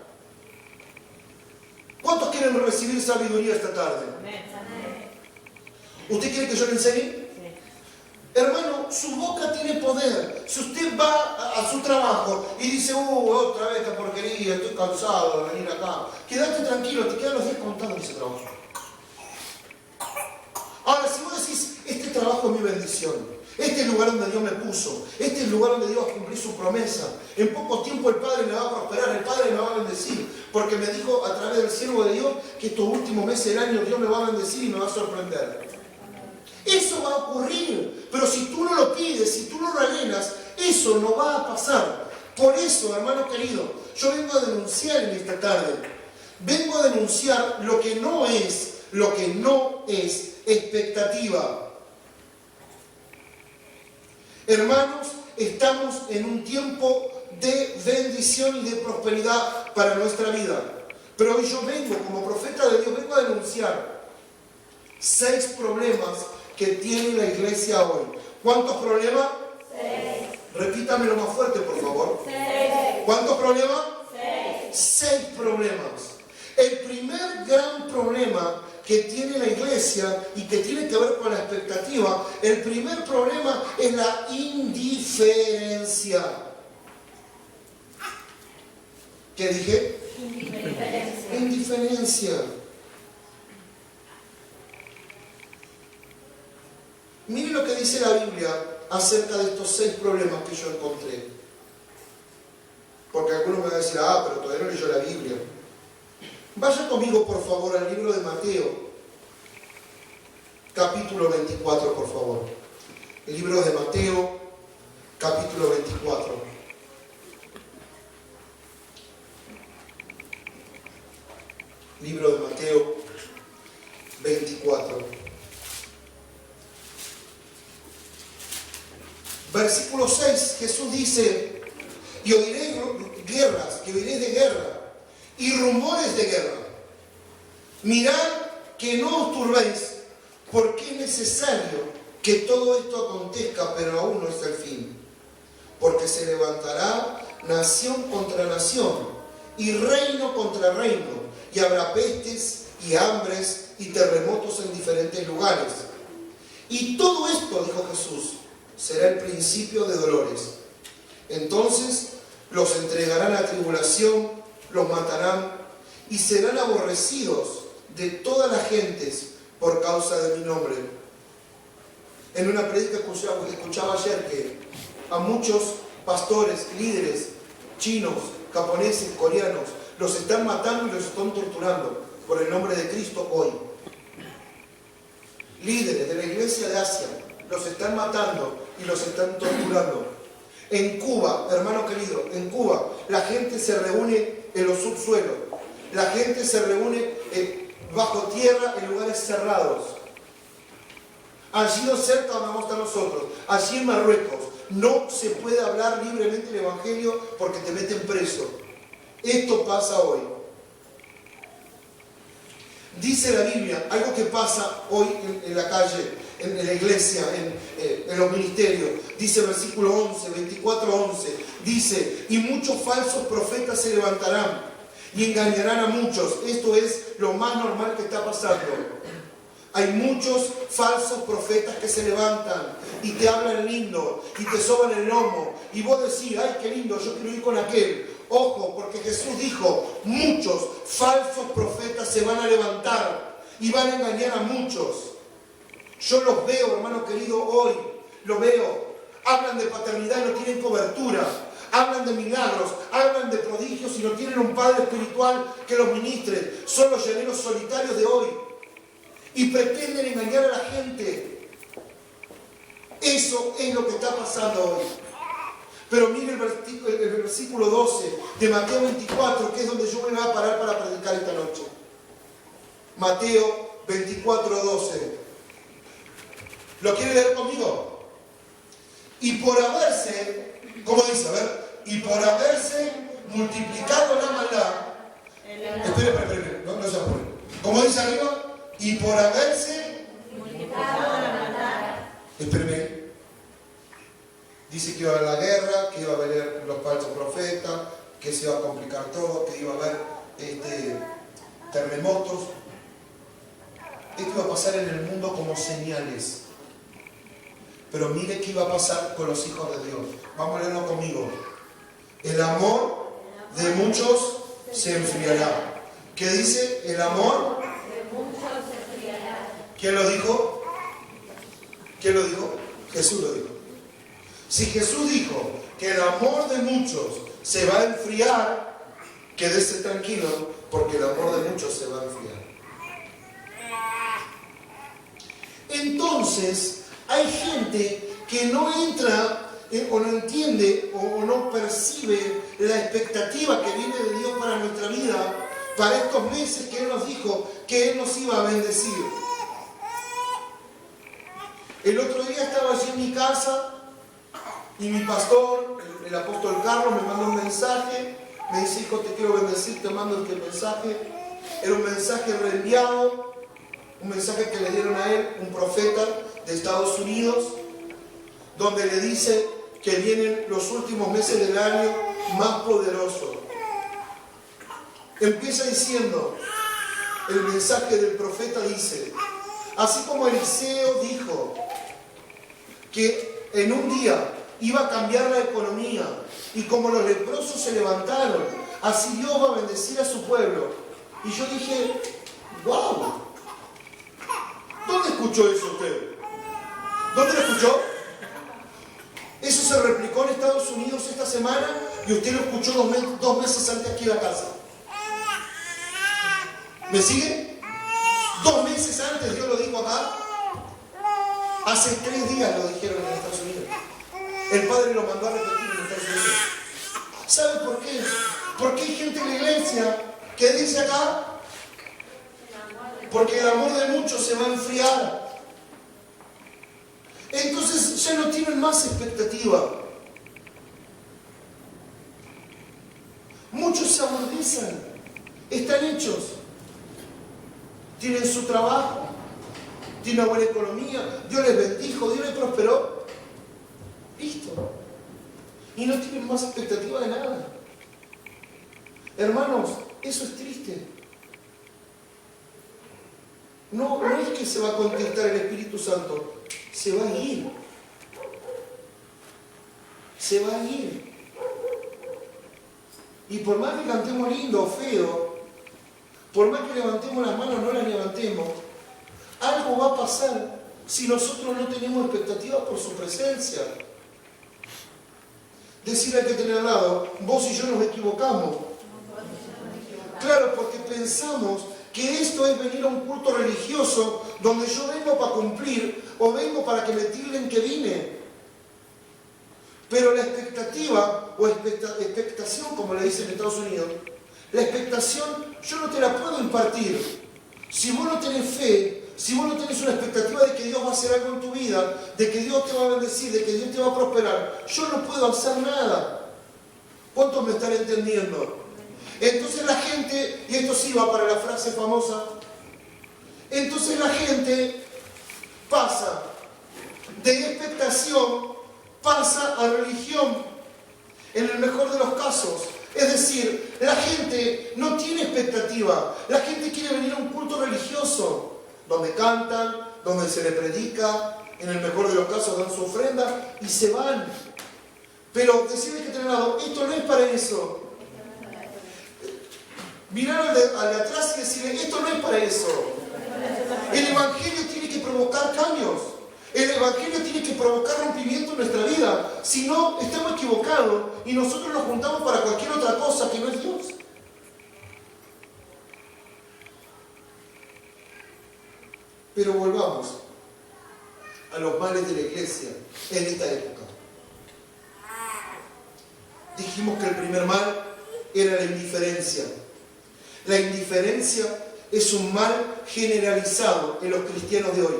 ¿Cuántos quieren recibir sabiduría esta tarde? ¿Usted quiere que yo le enseñe? Sí. Hermano, su boca tiene poder. Si usted va a su trabajo y dice, otra vez esta porquería, estoy cansado de venir acá, quédate tranquilo, te quedan los días contados en ese trabajo. Ahora, si vos decís, este trabajo es mi bendición, este es el lugar donde Dios me puso, este es el lugar donde Dios va a cumplir su promesa, en poco tiempo el Padre me va a prosperar, el Padre me va a bendecir, porque me dijo a través del siervo de Dios que estos últimos meses del año Dios me va a bendecir y me va a sorprender. Eso va a ocurrir, pero si tú no lo pides, si tú no lo anhelas, eso no va a pasar. Por eso, hermano querido, yo vengo a denunciar en esta tarde, vengo a denunciar lo que no es expectativa. Hermanos, estamos en un tiempo de bendición y de prosperidad para nuestra vida. Pero hoy yo vengo, como profeta de Dios, vengo a denunciar 6 problemas que tiene la iglesia hoy. ¿Cuántos problemas? 6. Repítamelo más fuerte, por favor. 6. ¿Cuántos problemas? 6. 6 problemas. El primer gran problema que tiene la iglesia y que tiene que ver con la expectativa, el primer problema es la indiferencia. ¿Qué dije? Indiferencia. Indiferencia. Mire lo que dice la Biblia acerca de estos 6 problemas que yo encontré. Porque algunos me van a decir, pero todavía no leyó la Biblia. Vaya conmigo, por favor, al libro de Mateo, capítulo 24, por favor. El libro de Mateo, capítulo 24. Libro de Mateo 24. Versículo 6, Jesús dice, y oiréis guerras, que oiréis de guerra, y rumores de guerra. Mirad que no os turbéis, porque es necesario que todo esto acontezca, pero aún no es el fin. Porque se levantará nación contra nación, y reino contra reino, y habrá pestes y hambres y terremotos en diferentes lugares. Y todo esto, dijo Jesús, será el principio de dolores. Entonces los entregarán a tribulación, los matarán y serán aborrecidos de todas las gentes por causa de mi nombre. En una prédica escuchaba ayer que a muchos pastores, líderes chinos, japoneses, coreanos, los están matando y los están torturando por el nombre de Cristo hoy. Líderes de la iglesia de Asia los están matando y los están torturando. En Cuba, hermano querido, en Cuba la gente se reúne en los subsuelos, la gente se reúne bajo tierra en lugares cerrados. Allí no cerca donde vamos a estar nosotros, allí en Marruecos, no se puede hablar libremente el Evangelio porque te meten preso. Esto pasa hoy. Dice la Biblia, algo que pasa hoy en la calle, en la iglesia, en los ministerios. Dice versículo 11, 24:11, dice, y muchos falsos profetas se levantarán y engañarán a muchos. Esto es lo más normal que está pasando. Hay muchos falsos profetas que se levantan y te hablan lindo y te soban el lomo y vos decís, ay, qué lindo, yo quiero ir con aquel. Ojo, porque Jesús dijo, muchos falsos profetas se van a levantar y van a engañar a muchos. Yo los veo, hermano querido, hoy, lo veo. Hablan de paternidad y no tienen cobertura. Hablan de milagros, hablan de prodigios y no tienen un padre espiritual que los ministre. Son los llaneros solitarios de hoy. Y pretenden engañar a la gente. Eso es lo que está pasando hoy. Pero mire el versículo 12 de Mateo 24, que es donde yo me voy a parar para predicar esta noche. Mateo 24:12. ¿Lo quiere leer conmigo? Y por haberse, ¿cómo dice? A ver, y por haberse multiplicado la maldad. Espere, no se apure. ¿Cómo dice arriba? Y por haberse multiplicado la maldad. Espéreme. Dice que iba a haber la guerra, que iba a haber los falsos profetas, que se iba a complicar todo, que iba a haber terremotos. Esto iba a pasar en el mundo como señales. Pero mire qué iba a pasar con los hijos de Dios. Vamos a leerlo conmigo. El amor de muchos se enfriará. ¿Qué dice? El amor de muchos se enfriará. ¿Quién lo dijo? ¿Quién lo dijo? Jesús lo dijo. Si Jesús dijo que el amor de muchos se va a enfriar, quédese tranquilo, porque el amor de muchos se va a enfriar. Entonces, hay gente que no entra o no entiende o no percibe la expectativa que viene de Dios para nuestra vida, para estos meses que Él nos dijo que Él nos iba a bendecir. El otro día estaba allí en mi casa y mi pastor, el apóstol Carlos, me mandó un mensaje. Me dice, hijo, te quiero bendecir, te mando este mensaje. Era un mensaje reenviado, un mensaje que le dieron a él, un profeta de Estados Unidos, donde le dice que vienen los últimos meses del año más poderosos. Empieza diciendo, el mensaje del profeta dice, así como Eliseo dijo que en un día iba a cambiar la economía y como los leprosos se levantaron, así Dios va a bendecir a su pueblo. Y yo dije, wow, ¿dónde escuchó eso usted? ¿Dónde lo escuchó? Eso se replicó en Estados Unidos esta semana y usted lo escuchó 2 meses antes aquí en la casa. ¿Me sigue? 2 meses antes Dios lo dijo acá. Hace 3 días lo dijeron en Estados Unidos. El Padre lo mandó a repetir en Estados Unidos. ¿Sabe por qué? Porque hay gente en la iglesia que dice acá, porque el amor de muchos se va a enfriar. Entonces ya no tienen más expectativa. Muchos se aborrecen, están hechos. Tienen su trabajo, tienen una buena economía, Dios les bendijo, Dios les prosperó. Listo. Y no tienen más expectativa de nada. Hermanos, eso es triste. No es que se va a contestar el Espíritu Santo, se va a ir. Se va a ir. Y por más que cantemos lindo o feo, por más que levantemos las manos, no las levantemos, algo va a pasar si nosotros no tenemos expectativas por su presencia. Decirle al que tiene al lado, vos y yo nos equivocamos. Claro, porque pensamos que esto es venir a un culto religioso donde yo vengo para cumplir o vengo para que me tilden que vine. Pero la expectativa o expectación, como le dicen en Estados Unidos, la expectación yo no te la puedo impartir. Si vos no tenés fe, si vos no tenés una expectativa de que Dios va a hacer algo en tu vida, de que Dios te va a bendecir, de que Dios te va a prosperar, yo no puedo hacer nada. ¿Cuántos me están entendiendo? Entonces la gente, y esto sí va para la frase famosa, entonces la gente pasa de expectación, pasa a religión, en el mejor de los casos. Es decir, la gente no tiene expectativa, la gente quiere venir a un culto religioso, donde cantan, donde se le predica, en el mejor de los casos dan su ofrenda y se van. Pero decirle que tienen al lado, esto no es para eso. Mirar al de atrás y decirle, esto no es para eso. El Evangelio tiene que provocar cambios. El Evangelio tiene que provocar rompimiento en nuestra vida. Si no, estamos equivocados y nosotros nos juntamos para cualquier otra cosa que no es Dios. Pero volvamos a los males de la iglesia en esta época. Dijimos que el primer mal era la indiferencia. La indiferencia es un mal generalizado en los cristianos de hoy.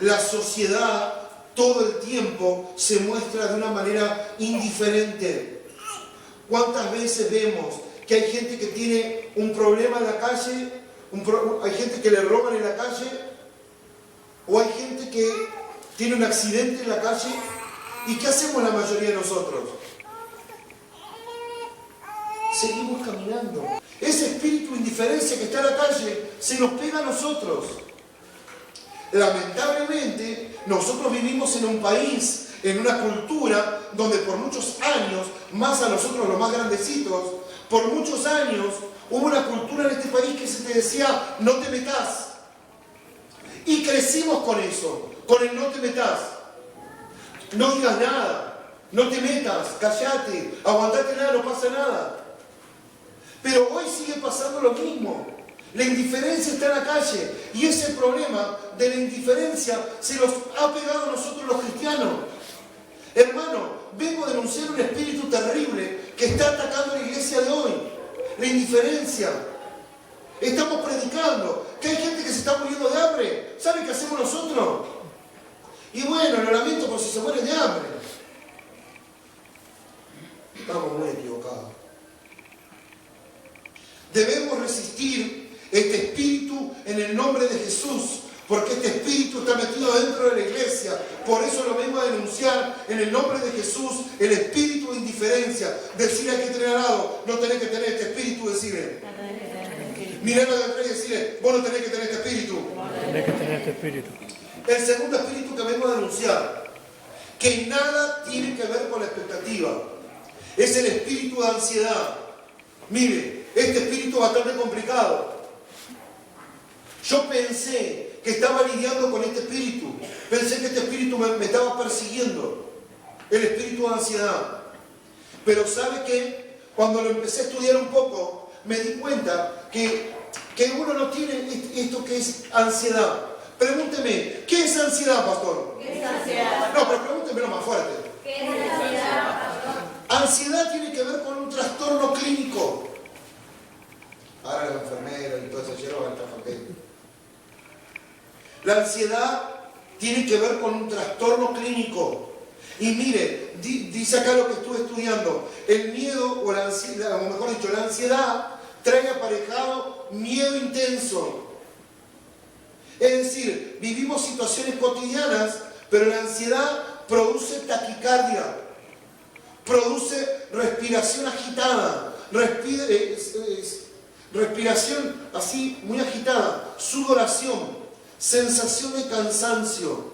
La sociedad todo el tiempo se muestra de una manera indiferente. ¿Cuántas veces vemos que hay gente que tiene un problema en la calle, hay gente que le roban en la calle, o hay gente que tiene un accidente en la calle? ¿Y qué hacemos la mayoría de nosotros? Seguimos caminando. Ese espíritu de indiferencia que está en la calle se nos pega a nosotros. Lamentablemente, nosotros vivimos en un país, en una cultura donde por muchos años, más a nosotros los más grandecitos, por muchos años hubo una cultura en este país que se te decía, no te metas. Y crecimos con eso, con el no te metas. No digas nada, no te metas, callate, aguantate nada, no pasa nada. Pero hoy sigue pasando lo mismo. La indiferencia está en la calle y ese problema de la indiferencia se nos ha pegado a nosotros los cristianos. Hermano, vengo a denunciar un espíritu terrible que está atacando a la iglesia de hoy. La indiferencia. Estamos predicando que hay gente que se está muriendo de hambre. ¿Sabe qué hacemos nosotros? Y bueno, lo lamento por si se mueren de hambre. Estamos muy equivocados. Debemos resistir este espíritu en el nombre de Jesús, porque este espíritu está metido dentro de la iglesia. Por eso lo vengo a denunciar en el nombre de Jesús, el espíritu de indiferencia. Decirle a quien tiene al lado, no tenés que tener este espíritu, decirle. Mirarlo de atrás y decirle, vos no tenés que tener este espíritu. Tenés que tener este espíritu. El segundo espíritu que vengo a denunciar, que nada tiene que ver con la expectativa, es el espíritu de ansiedad. Mire, este espíritu es bastante complicado. Yo pensé que estaba lidiando con este espíritu. Pensé que este espíritu me estaba persiguiendo. El espíritu de ansiedad. Pero ¿sabe qué? Cuando lo empecé a estudiar un poco, me di cuenta que uno no tiene esto que es ansiedad. Pregúnteme, ¿qué es ansiedad, pastor? ¿Qué es ansiedad? No, pero pregúntemelo más fuerte. ¿Qué es ansiedad, pastor? Ansiedad tiene que ver con un trastorno clínico. Ahora los enfermeros y todo eso van a estar contentos. La ansiedad tiene que ver con un trastorno clínico. Y mire, dice acá lo que estuve estudiando. El miedo, o la ansiedad, o mejor dicho, la ansiedad trae aparejado miedo intenso. Es decir, vivimos situaciones cotidianas, pero la ansiedad produce taquicardia, produce respiración agitada, respiración así muy agitada, sudoración, sensación de cansancio.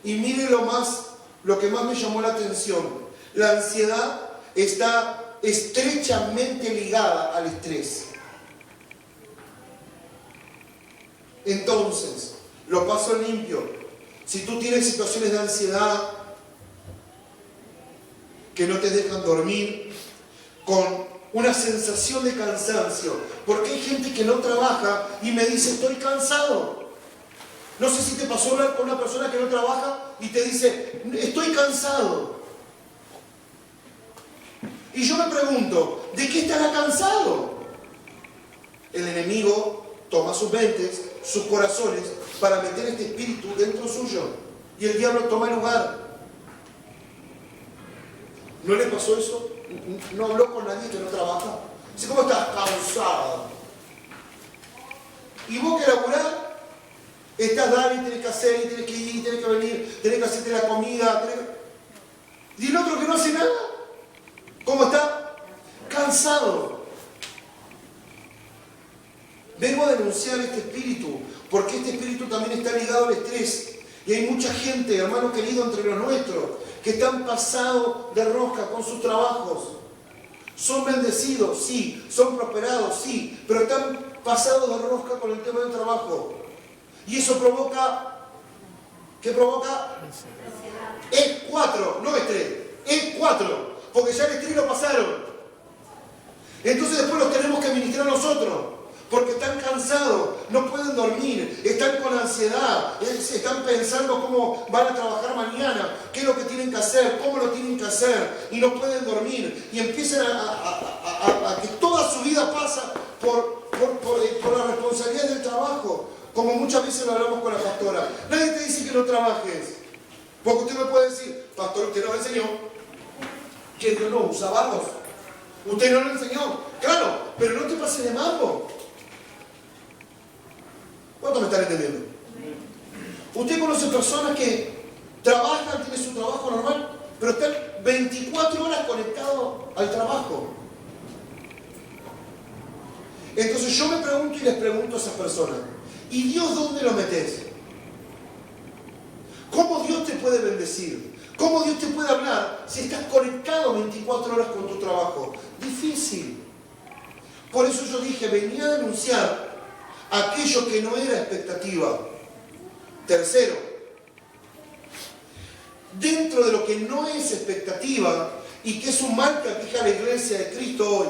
Y mire lo que más me llamó la atención. La ansiedad está estrechamente ligada al estrés. Entonces, lo paso limpio. Si tú tienes situaciones de ansiedad que no te dejan dormir, con una sensación de cansancio, porque hay gente que no trabaja y me dice, estoy cansado. No sé si te pasó hablar con una persona que no trabaja y te dice, estoy cansado. Y yo me pregunto, ¿de qué estará cansado? El enemigo toma sus mentes, sus corazones, para meter este espíritu dentro suyo. Y el diablo toma el lugar. ¿No le pasó eso? ¿No habló con nadie que no trabaja? Dice, ¿cómo estás? Cansado. ¿Y vos que laburás? Estás dando y tenés que hacer, y tenés que ir, y tenés que venir, tenés que hacerte la comida, ¿Y el otro que no hace nada? ¿Cómo está? Cansado. Vengo a denunciar este espíritu, porque este espíritu también está ligado al estrés. Y hay mucha gente, hermano querido, entre los nuestros, que están pasados de rosca con sus trabajos. Son bendecidos, sí, son prosperados, sí, pero están pasados de rosca con el tema del trabajo. Y eso provoca, ¿qué provoca? Es 4, no estrés, es 4, porque ya el estrés lo pasaron. Entonces después los tenemos que administrar nosotros, porque están cansados, no pueden dormir, están con ansiedad, están pensando cómo van a trabajar mañana, qué es lo que tienen que hacer, cómo lo tienen que hacer, y no pueden dormir, y empiezan a que toda su vida pasa por la responsabilidad del trabajo. Como muchas veces lo hablamos con la pastora. Nadie te dice que no trabajes. Porque usted me puede decir, pastor, usted no me enseñó. Que Dios no usa vagos. Usted no lo enseñó. Claro, pero no te pases de mambo. ¿Cuántos me están entendiendo? Usted conoce personas que trabajan, tienen su trabajo normal, pero están 24 horas conectados al trabajo. Entonces yo me pregunto y les pregunto a esas personas, ¿y Dios dónde lo metes? ¿Cómo Dios te puede bendecir? ¿Cómo Dios te puede hablar si estás conectado 24 horas con tu trabajo? Difícil. Por eso yo dije, venía a denunciar aquello que no era expectativa. Tercero, dentro de lo que no es expectativa y que es un mal que aqueja a la iglesia de Cristo hoy,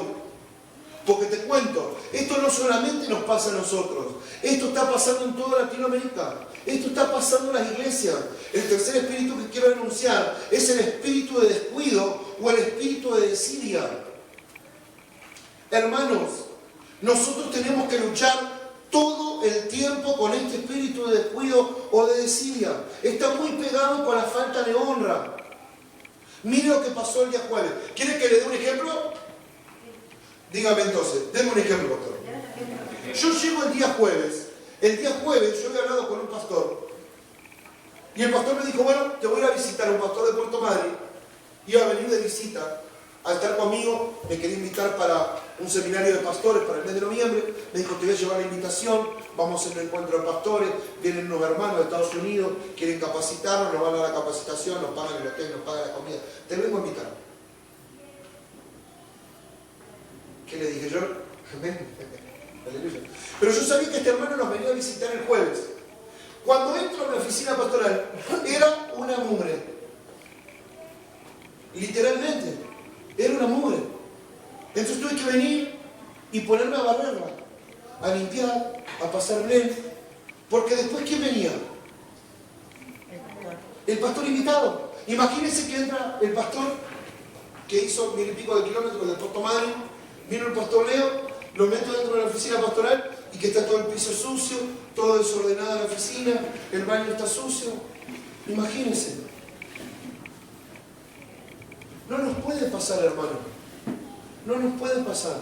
porque te cuento, esto no solamente nos pasa a nosotros, esto está pasando en toda Latinoamérica, esto está pasando en las iglesias. El tercer espíritu que quiero denunciar es el espíritu de descuido o el espíritu de desidia. Hermanos, nosotros tenemos que luchar todo el tiempo con este espíritu de descuido o de desidia. Está muy pegado con la falta de honra. Mire lo que pasó el día jueves. ¿Quiere que le dé un ejemplo? Dígame entonces, denme un ejemplo, pastor. Yo llego el día jueves yo había hablado con un pastor, y el pastor me dijo, bueno, te voy a ir a visitar, un pastor de Puerto Madryn, iba a venir de visita, a estar conmigo, me quería invitar para un seminario de pastores para el mes de noviembre, me dijo, te voy a llevar la invitación, vamos a hacer un encuentro de pastores, vienen unos hermanos de Estados Unidos, quieren capacitarnos, nos van a dar la capacitación, nos pagan el hotel, nos pagan la comida, te vengo a invitar. ¿Qué le dije yo? Aleluya. Pero yo sabía que este hermano nos venía a visitar el jueves. Cuando entro a mi oficina pastoral, era una mugre. Literalmente. Era una mugre. Entonces tuve que venir y ponerme a barrerla, a limpiar, a pasar blend. Porque después, ¿quién venía? El pastor invitado. Imagínense que entra el pastor que hizo 1000 y pico de kilómetros de Puerto Madryn. Vino el pastor Leo, lo meto dentro de la oficina pastoral y que está todo el piso sucio, todo desordenado en la oficina, el baño está sucio. Imagínense. No nos puede pasar, hermano. No nos puede pasar.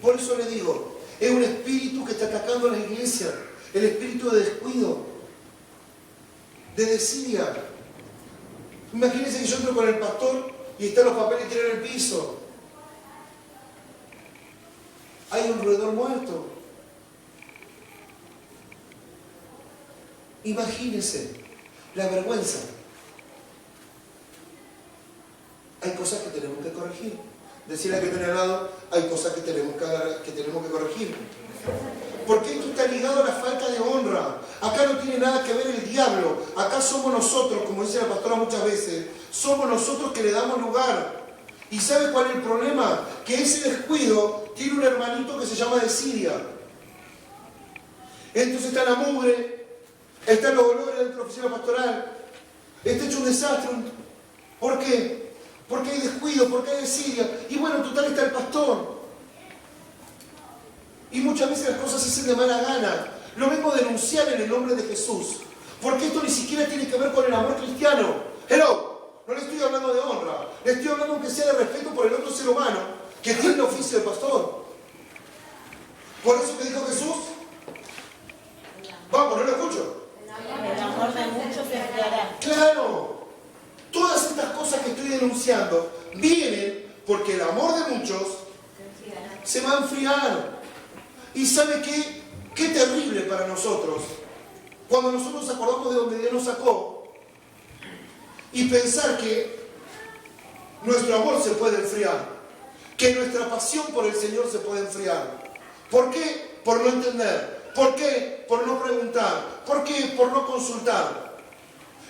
Por eso le digo, es un espíritu que está atacando a la iglesia. El espíritu de descuido, de desidia. Imagínense que yo entro con el pastor y están los papeles tirados en el piso. Hay un roedor muerto. Imagínense la vergüenza. Hay cosas que tenemos que corregir. Decirle a que tiene al lado, hay cosas que tenemos que corregir. Porque esto está ligado a la falta de honra. Acá no tiene nada que ver el diablo. Acá somos nosotros, como dice la pastora muchas veces, somos nosotros que le damos lugar. ¿Y sabe cuál es el problema? Que ese descuido tiene un hermanito que se llama desidia. Entonces está la mugre, están los olores de la oficina pastoral, está hecho un desastre. ¿Por qué? Porque hay descuido, porque hay desidia. Y bueno, en total está el pastor. Y muchas veces las cosas se hacen de mala gana. Lo vengo a denunciar en el nombre de Jesús. Porque esto ni siquiera tiene que ver con el amor cristiano. Hello, no le estoy hablando de honra. Le estoy hablando aunque sea de respeto por el otro ser humano que tiene el oficio de pastor. Por eso que dijo Jesús. Vamos, no lo escucho. El amor de muchos se enfriará. Claro. Todas estas cosas que estoy denunciando vienen porque el amor de muchos se va a enfriar. ¿Y sabe qué? Qué terrible para nosotros. Cuando nosotros nos acordamos de donde Dios nos sacó y pensar que nuestro amor se puede enfriar, que nuestra pasión por el Señor se puede enfriar. ¿Por qué? Por no entender. ¿Por qué? Por no preguntar. ¿Por qué? Por no consultar.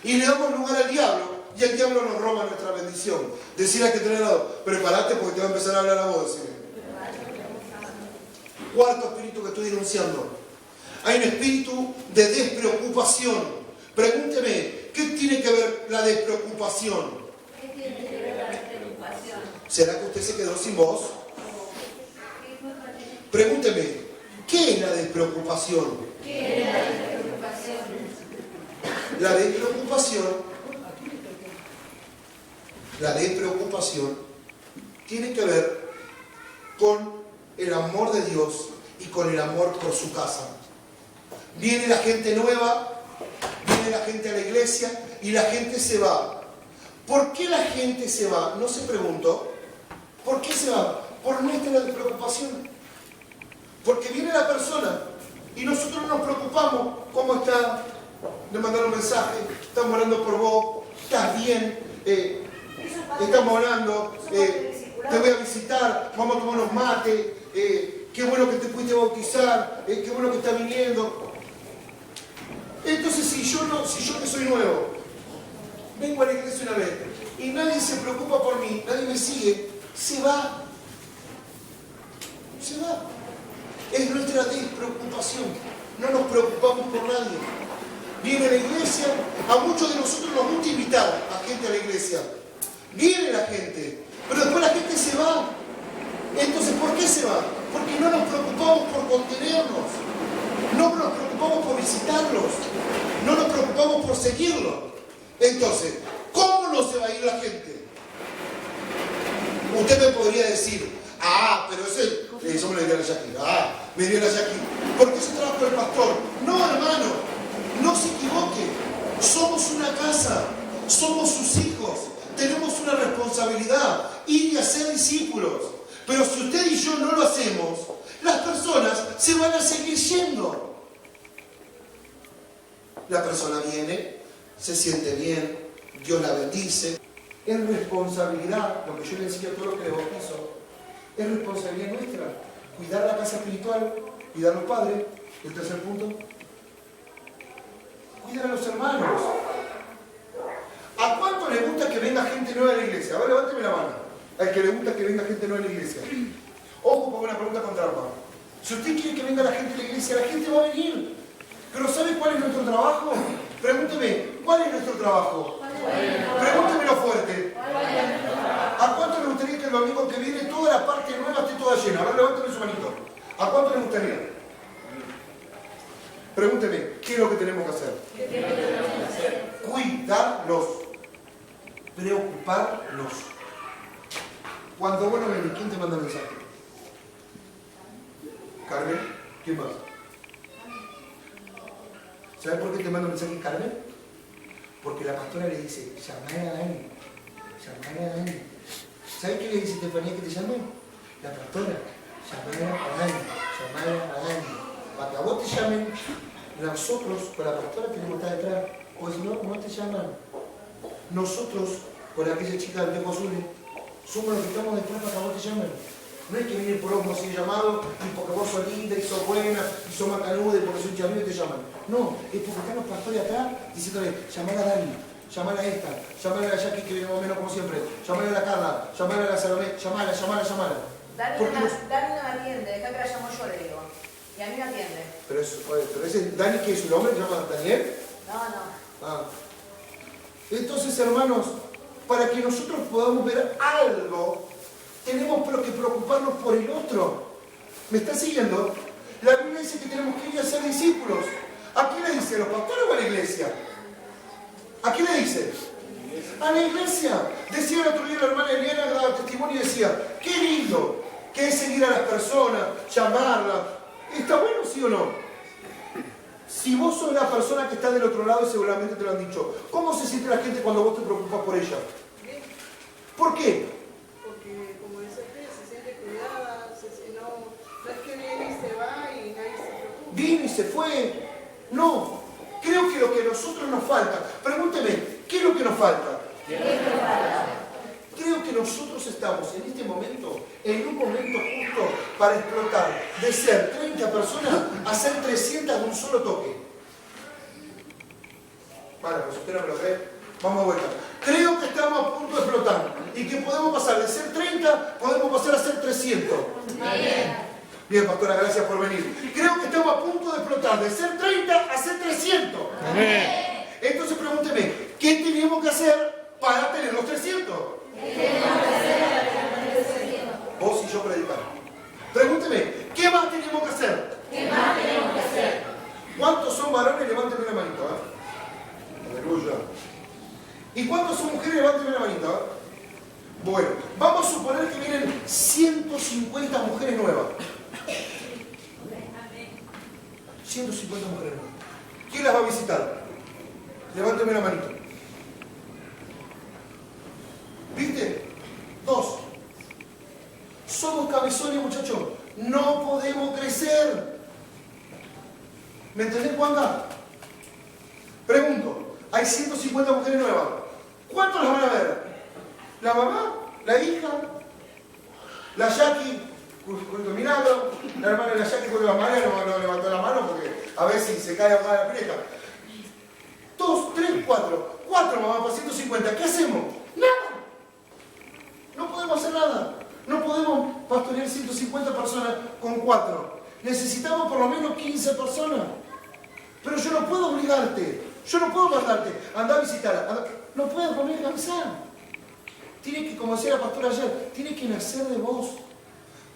Y le damos lugar al diablo y el diablo nos roba nuestra bendición. Decirle a que tener al lado, prepárate porque te va a empezar a hablar a vos. Decirle. Cuarto espíritu que estoy denunciando. Hay un espíritu de despreocupación. Pregúnteme, ¿qué tiene que ver la despreocupación? ¿Qué tiene que ver la despreocupación? ¿Será que usted se quedó sin voz? Pregúnteme, ¿qué es la despreocupación? ¿Qué es la despreocupación? La despreocupación tiene que ver con el amor de Dios y con el amor por su casa. Viene la gente nueva, viene la gente a la iglesia y la gente se va. ¿Por qué la gente se va? No se preguntó. ¿Por qué se va? Por nuestra despreocupación. Porque viene la persona y nosotros no nos preocupamos. ¿Cómo está? Le mandaron un mensaje, estamos orando por vos, estás bien, estamos orando, te voy a visitar, vamos a tomar unos mates, qué bueno que te pudiste bautizar, qué bueno que estás viniendo. Entonces si yo que soy nuevo, vengo a la iglesia una vez y nadie se preocupa por mí, nadie me sigue, se va. Se va. Es nuestra despreocupación. No nos preocupamos por nadie. Viene a la iglesia, a muchos de nosotros nos gusta invitar a gente a la iglesia. Viene la gente, pero después la gente se va. Entonces, ¿por qué se va? Porque no nos preocupamos por contenernos, no nos preocupamos por visitarlos, no nos preocupamos por seguirlos. Entonces, ¿cómo no se va a ir la gente? Usted me podría decir, pero ese, eso me lo diría la Jackie, me diría la Jackie, porque eso trabajo del pastor. No, hermano, no se equivoque, somos una casa, somos sus hijos, tenemos una responsabilidad, ir y hacer discípulos. Pero si usted y yo no lo hacemos, las personas se van a seguir yendo. La persona viene, se siente bien, Dios la bendice. Es responsabilidad, lo que yo le enseño a todos los que le bautizo, es responsabilidad nuestra. Cuidar la casa espiritual, cuidar a los padres. El tercer punto, cuidar a los hermanos. ¿A cuánto le gusta que venga gente nueva a la iglesia? A ver, levánteme la mano. al que le gusta que venga gente nueva a la iglesia. Ojo, pongo una pregunta con trampa. Si usted quiere que venga la gente a la iglesia, la gente va a venir. Pero ¿sabe cuál es nuestro trabajo? Pregúnteme, ¿cuál es nuestro trabajo? Pregúntemelo fuerte. ¿A cuánto le gustaría que el domingo que viene toda la parte nueva esté toda llena? A ver, levántame su manito. ¿A cuánto le gustaría? Pregúnteme, ¿qué es lo que tenemos que hacer? Cuidarlos. Preocuparlos. Cuando vos no venís, ¿quién te manda mensaje? ¿Carmen? ¿Quién más? ¿Sabes por qué te manda mensaje Carmen? Porque la pastora le dice, llamar a Dani. Llamar a Dani. ¿Sabes qué le dice Estefanía que te llame? La pastora. Llamar a Dani. Llamar a Dani. Para que a vos te llamen, nosotros con la pastora tenemos que estar detrás. O si no, no te llaman. Nosotros, con aquella chica del Tejo Azul, somos los que estamos detrás para que a vos te llamen. No hay que venir por vos sin llamado, y porque vos sos linda, y sos buena, y sos macanuda, y porque sos chamío y te llaman. No, es porque están los pastores acá diciéndole, llamar a Dani, llamar a esta, llamar a la Jackie que viene más o menos como siempre, llamar a la Carla, llamar a la Salomé, llamala. Dani no me atiende, deja que la llamo yo, le digo. Y a mí me atiende. Pero ese Dani, que es su nombre, se llama Daniel. No. Ah. Entonces, hermanos, para que nosotros podamos ver algo, tenemos que preocuparnos por el otro. ¿Me está siguiendo? La Biblia dice que tenemos que ir a ser discípulos. ¿A quién le dice? ¿A los pastores o a la iglesia? ¿A quién le dice? A la iglesia. Decía el otro día la hermana Eliana, daba testimonio y decía, qué lindo que es seguir a las personas, llamarlas. ¿Está bueno, sí o no? Si vos sos la persona que está del otro lado, seguramente te lo han dicho. ¿Cómo se siente la gente cuando vos te preocupas por ella? ¿Por qué? Porque, como dice usted, se siente cuidada, no es que viene y se va y nadie se preocupa. Vino y se fue. No. Creo que lo que a nosotros nos falta, pregúnteme, ¿qué es lo que nos falta? Creo que nosotros estamos en este momento, en un momento justo para explotar de ser 30 personas a ser 300 de un solo toque. Bueno, pues usted no me lo cree, vamos a vuelta. Creo que estamos a punto de explotar y que podemos pasar de ser 30, podemos pasar a ser 300. Bien, pastora, gracias por venir. Creo que estamos a punto de explotar de ser 30 a ser 300. Entonces pregúnteme, ¿qué tenemos que hacer para tener los 300? Vos y yo predicar. Pregúnteme, ¿qué más tenemos que hacer? ¿Cuántos son varones? Levánteme la manita. Aleluya. ¿Y cuántos son mujeres? Levánteme la manita. Bueno, vamos a suponer que vienen 150 mujeres nuevas. 150 mujeres nuevas. ¿Quién las va a visitar? Levánteme la manita. ¿Viste? 2. Somos cabezones, muchachos. No podemos crecer. ¿Me entendés, Juanga? Pregunto. Hay 150 mujeres nuevas. ¿Cuántos las van a ver? ¿La mamá? ¿La hija? ¿La Jackie? Con el milagro. La hermana de la Jackie con la mano no levantó la mano porque a ver si se cae a la pileta. 2, 3, 4. 4 mamá para 150. ¿Qué hacemos? Nada. No podemos hacer nada. No podemos pastorear 150 personas con 4. Necesitamos por lo menos 15 personas. Pero yo no puedo obligarte. Yo no puedo mandarte. Anda a visitar. No puedo poner a avisar. Tiene que, como decía la pastora ayer, tiene que nacer de vos.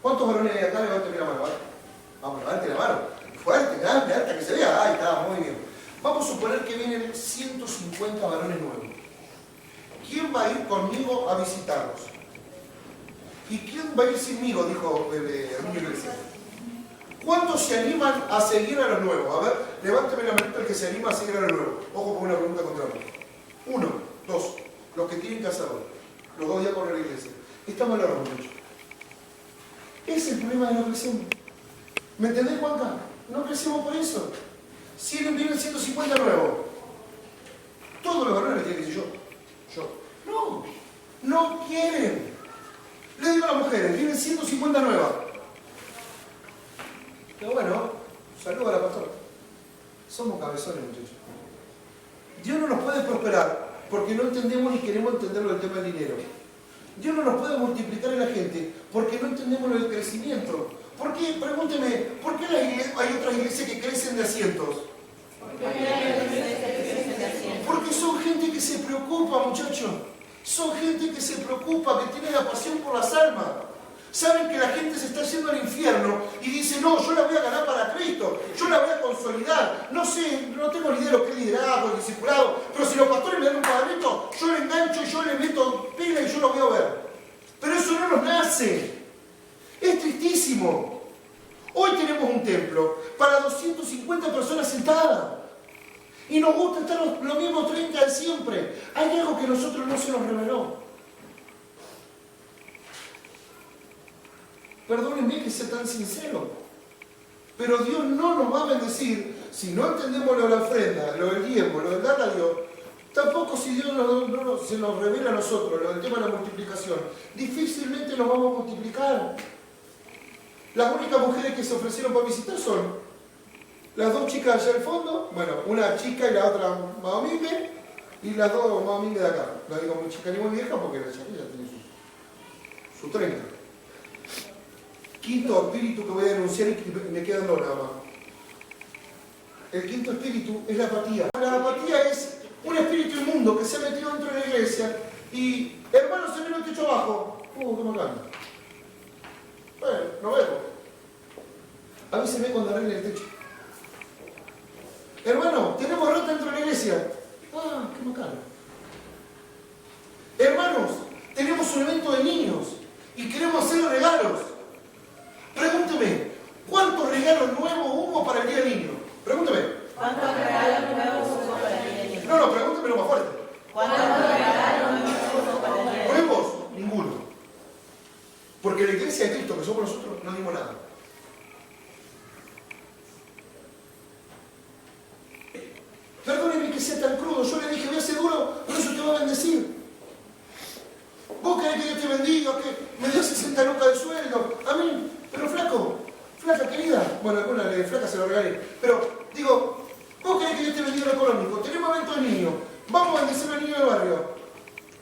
¿Cuántos varones hay acá? Levántame la mano, ¿vale? Vamos, levante la mano. Fuerte, grande, alta, que se vea. Ahí está, muy bien. Vamos a suponer que vienen 150 varones nuevos. ¿Quién va a ir conmigo a visitarlos? ¿Y quién va a ir sinmigo? Dijo Herminio Iglesias. ¿Cuántos se animan a seguir a los nuevos? A ver, levántame la manita el que se anima a seguir a los nuevos. Ojo con una pregunta contra mí. 1, 2, los que tienen que hacerlo. Los 2 diáconos de la iglesia. Estamos lejos, muchachos. Ese es el problema de no crecemos. ¿Me entendés, Juanca? No crecemos por eso. Si vienen 150 nuevos, todos los varones tienen que decir yo. No quieren. Le digo a las mujeres, vienen 150 nuevas. Pero bueno, saludo a la pastora. Somos cabezones, muchachos. Dios no nos puede prosperar porque no entendemos ni queremos entender lo del tema del dinero. Dios no nos puede multiplicar en la gente porque no entendemos el crecimiento. ¿Por qué? Pregúnteme, ¿por qué hay otras iglesias que crecen de asientos? Porque son gente que se preocupa, muchachos. Son gente que se preocupa, que tiene la pasión por las almas. Saben que la gente se está yendo al infierno y dice, no, yo la voy a ganar para Cristo, yo la voy a consolidar. No sé, no tengo ni idea de lo que es liderazgo, el discipulado, pero si los pastores me dan un cuadrito, yo le engancho y yo le meto pila y yo lo voy a ver. Pero eso no nos nace. Es tristísimo. Hoy tenemos un templo para 250 personas sentadas. Y nos gusta estar los mismos 30 de siempre. Hay algo que a nosotros no se nos reveló. Perdónenme que sea tan sincero, pero Dios no nos va a bendecir si no entendemos lo de la ofrenda, lo del diezmo, lo de darle a Dios. Tampoco si Dios se nos revela a nosotros, lo del tema de la multiplicación. Difícilmente nos vamos a multiplicar. Las únicas mujeres que se ofrecieron para visitar son las dos chicas allá al fondo, bueno, una chica y la otra más humilde, y las dos más humildes de acá. No digo muy chica ni muy vieja porque la chiquilla tiene su 30. Quinto espíritu que voy a denunciar y me quedan dos nada más. El quinto espíritu es la apatía. La apatía es un espíritu inmundo que se ha metido dentro de la iglesia y, hermanos, se ven el techo abajo. ¡Qué bacán! Bueno, nos vemos. Avíseme cuando arregle el techo. Hermano, tenemos rata dentro de la iglesia. ¡Ah, qué bacán! Hermanos, tenemos un evento de niños y queremos hacer regalos. Pregúnteme, ¿cuántos regalos nuevos hubo para el Día del Niño? Pregúnteme. ¿Cuántos regalos nuevos hubo para el Día del Niño? No, pregúnteme lo más fuerte. ¿Cuántos regalos nuevos hubo para el Día del Niño? ¿Nuevos? Ninguno. Porque la iglesia de Cristo, que somos nosotros, no dimos nada. Perdónenme que sea tan crudo. Yo le dije, voy a ser duro, pero eso te va a bendecir. Vos querés que Dios te bendiga, que me dio 60 lucas de sueldo. A mí, pero flaca querida. Bueno, alguna de flaca se lo regalé. Pero, digo, vos querés que Dios te bendiga lo económico. Tenemos evento de niños. Vamos a bendecir al niño del barrio.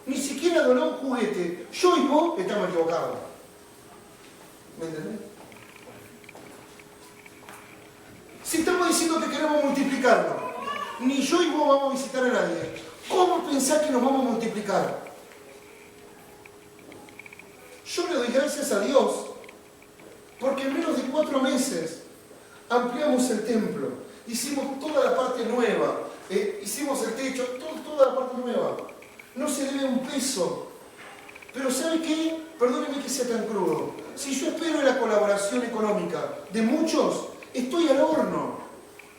Ni siquiera donar un juguete. Yo y vos estamos equivocados. ¿Me entendés? Si estamos diciendo que queremos multiplicarnos, ni yo y vos vamos a visitar a nadie, ¿cómo pensás que nos vamos a multiplicar? Yo le doy gracias a Dios porque en menos de 4 meses ampliamos el templo, hicimos toda la parte nueva, hicimos el techo, toda la parte nueva. No se debe un peso. Pero ¿sabe qué? Perdóneme que sea tan crudo. Si yo espero la colaboración económica de muchos, estoy al horno.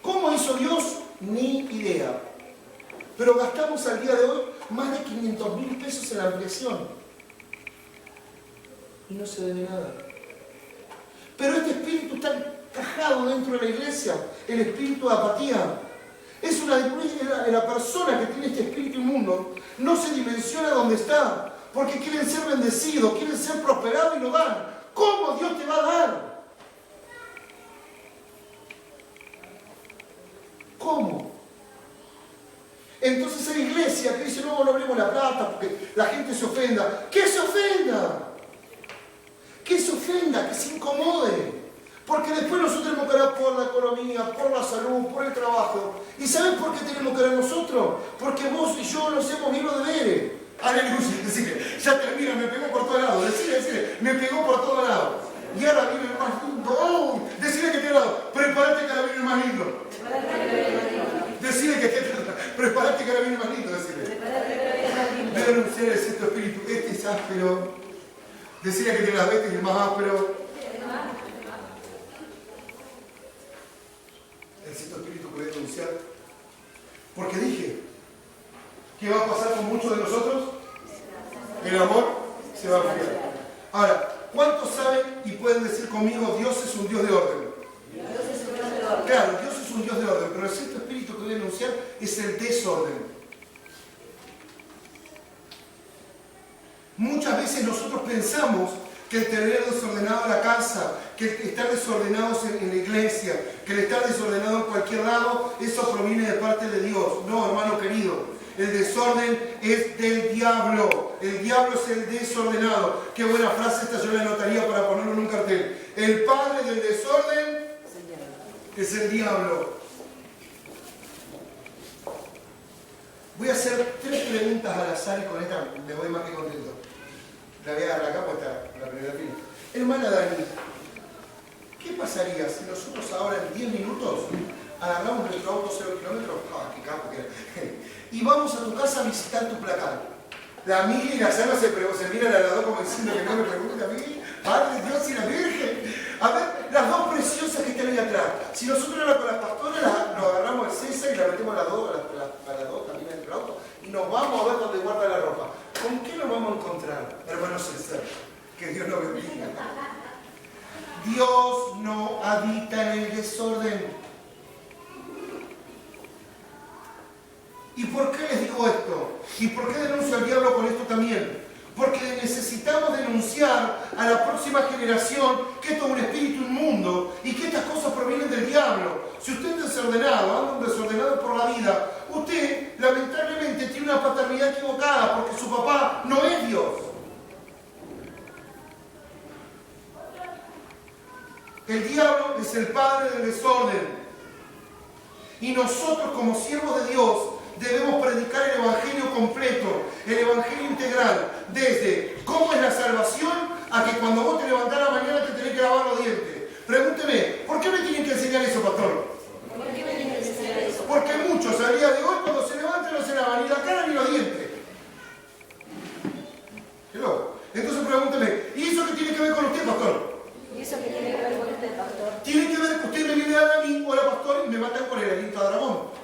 ¿Cómo hizo Dios? Ni idea. Pero gastamos al día de hoy más de 500.000 pesos en la ampliación. Y no se debe nada. Pero este espíritu está encajado dentro de la iglesia, el espíritu de apatía. Es la persona que tiene este espíritu inmundo no se dimensiona donde está, porque quieren ser bendecidos, quieren ser prosperados y lo dan. ¿Cómo Dios te va a dar? ¿Cómo? Entonces hay iglesia que dice, no hablemos la plata porque la gente se ofenda. ¿Qué se ofenda? Que se ofenda, que se incomode. Porque después nosotros tenemos que orar por la economía, por la salud, por el trabajo. ¿Y saben por qué tenemos que orar nosotros? Porque vos y yo nos hemos ido deberes. Aleluya, decirle, ya termina, me pegó por todos lados. Decirle, me pegó por todos lados. Y ahora viene el más lindo. ¡Oh! Decirle que te lado, prepárate que ahora viene el más lindo. Decirle que prepárate que ahora viene el más lindo. Decirle. Voy a anunciar el sexto espíritu. Este es áspero. Decirle que tiene las bestias y el más áspero. El sexto espíritu que voy a denunciar. Porque dije, ¿qué va a pasar con muchos de nosotros? El amor se va a enfriar. Ahora, ¿cuántos saben y pueden decir conmigo, Dios es un Dios de orden? Claro, Dios es un Dios de orden, pero el sexto espíritu que voy a denunciar es el desorden. Muchas veces nosotros pensamos que el tener desordenado la casa, que el estar desordenados en la iglesia, que el estar desordenado en cualquier lado, eso proviene de parte de Dios. No, hermano querido. El desorden es del diablo. El diablo es el desordenado. Qué buena frase esta, yo la anotaría para ponerlo en un cartel. El padre del desorden es el diablo. Voy a hacer 3 preguntas al azar y con esta me voy más que contento. La voy a agarrar acá porque está en la primera fila. Hermana Dani, ¿qué pasaría si nosotros ahora en 10 minutos agarramos nuestro auto 0 kilómetros? ¡Ah, qué capo que era! Y vamos a tu casa a visitar tu placar. La Mili y la Sana se miran a las dos como diciendo que no me pregunten a mí, Padre Dios y la Virgen. A ver, las dos preciosas que están ahí atrás. Si nosotros ahora con las pastoras nos agarramos el César y la metemos a las dos también en el auto y nos vamos a ver dónde guarda la ropa. ¿Con qué nos vamos a encontrar, hermano César? Que Dios nos bendiga. Dios no habita en el desorden. ¿Y por qué les digo esto? ¿Y por qué denuncio al diablo con esto también? Porque necesitamos denunciar a la próxima generación que esto es un espíritu inmundo y que estas cosas provienen del diablo. Si usted es desordenado, anda un desordenado por la vida, usted lamentablemente tiene una paternidad equivocada porque su papá no es Dios. El diablo es el padre del desorden. Y nosotros como siervos de Dios debemos predicar el evangelio completo, el evangelio integral, desde cómo es la salvación a que cuando vos te levantás a la mañana te tenés que lavar los dientes. Pregúnteme, ¿por qué me tienen que enseñar eso, pastor? ¿Por qué me tienen que enseñar eso? Porque muchos al día de hoy cuando se levantan no se lavan ni la cara ni los dientes. ¿Qué loco? Entonces pregúnteme, ¿y eso qué tiene que ver con usted, pastor? ¿Y eso qué tiene que ver con usted, pastor? Tiene que ver que usted me viene a dar a mí, hola pastor, y me matan con el aliento a dragón.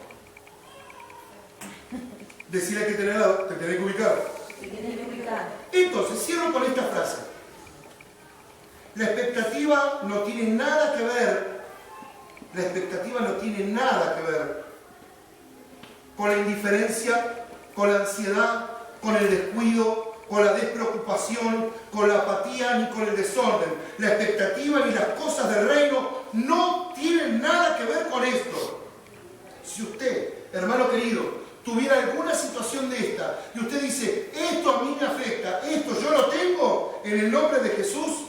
Decir que tener lado, te tenés que ubicar. Te tienes que ubicar. Entonces, cierro con esta frase. La expectativa no tiene nada que ver, la expectativa no tiene nada que ver con la indiferencia, con la ansiedad, con el descuido, con la despreocupación, con la apatía ni con el desorden. La expectativa ni las cosas del reino no tienen nada que ver con esto. Si usted, hermano querido, tuviera alguna situación de esta y usted dice, esto a mí me afecta, esto yo lo tengo, en el nombre de Jesús,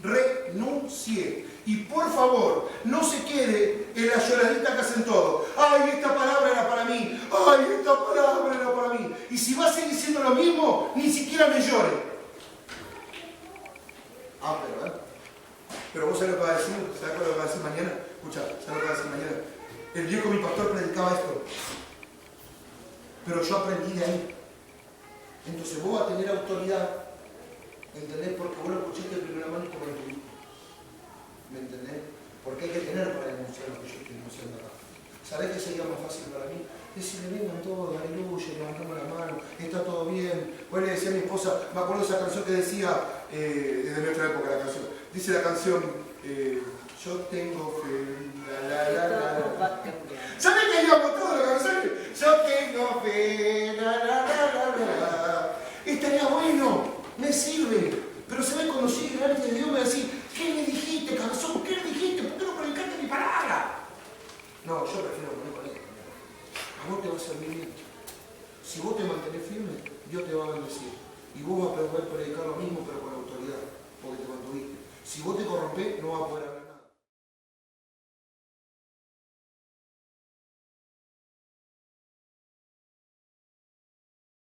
renuncie. Y por favor, no se quede en la lloradita que hacen todos. ¡Ay, esta palabra era para mí! ¡Ay, esta palabra era para mí! Y si va a seguir diciendo lo mismo, ni siquiera me llore. Pero vos sabés lo que va a decir, ¿sabés lo que va a decir mañana? Escucha, ¿sabés lo que va a decir mañana? El viejo mi pastor predicaba esto. Pero yo aprendí de ahí. Entonces vos vas a tener autoridad, ¿entendés? Porque vos lo escuchaste de primera mano como en tu hijo. ¿Me entendés? Porque hay que tener para denunciar lo que yo estoy denunciando acá. ¿Sabés qué sería más fácil para mí? Decirle, vengan todos, aleluya, levantamos la mano, está todo bien. Hoy le decía a mi esposa, me acuerdo de esa canción que decía, desde nuestra época la canción, dice la canción, yo tengo fe, ¿sabés que íbamos todos los canciones? Yo tengo fe, estaría bueno, me sirve. Pero ¿sabés cuando llegue delante de Dios me va a decir, ¿qué me dijiste, cabezón? ¿Qué le dijiste? ¿Por qué no predicaste mi palabra? No, yo prefiero poner con él. A vos te va a servir bien. Si vos te mantenés firme, Dios te va a bendecir. Y vos vas a poder predicar lo mismo, pero con autoridad, porque te mantuviste. Si vos te corrompés, no vas a poder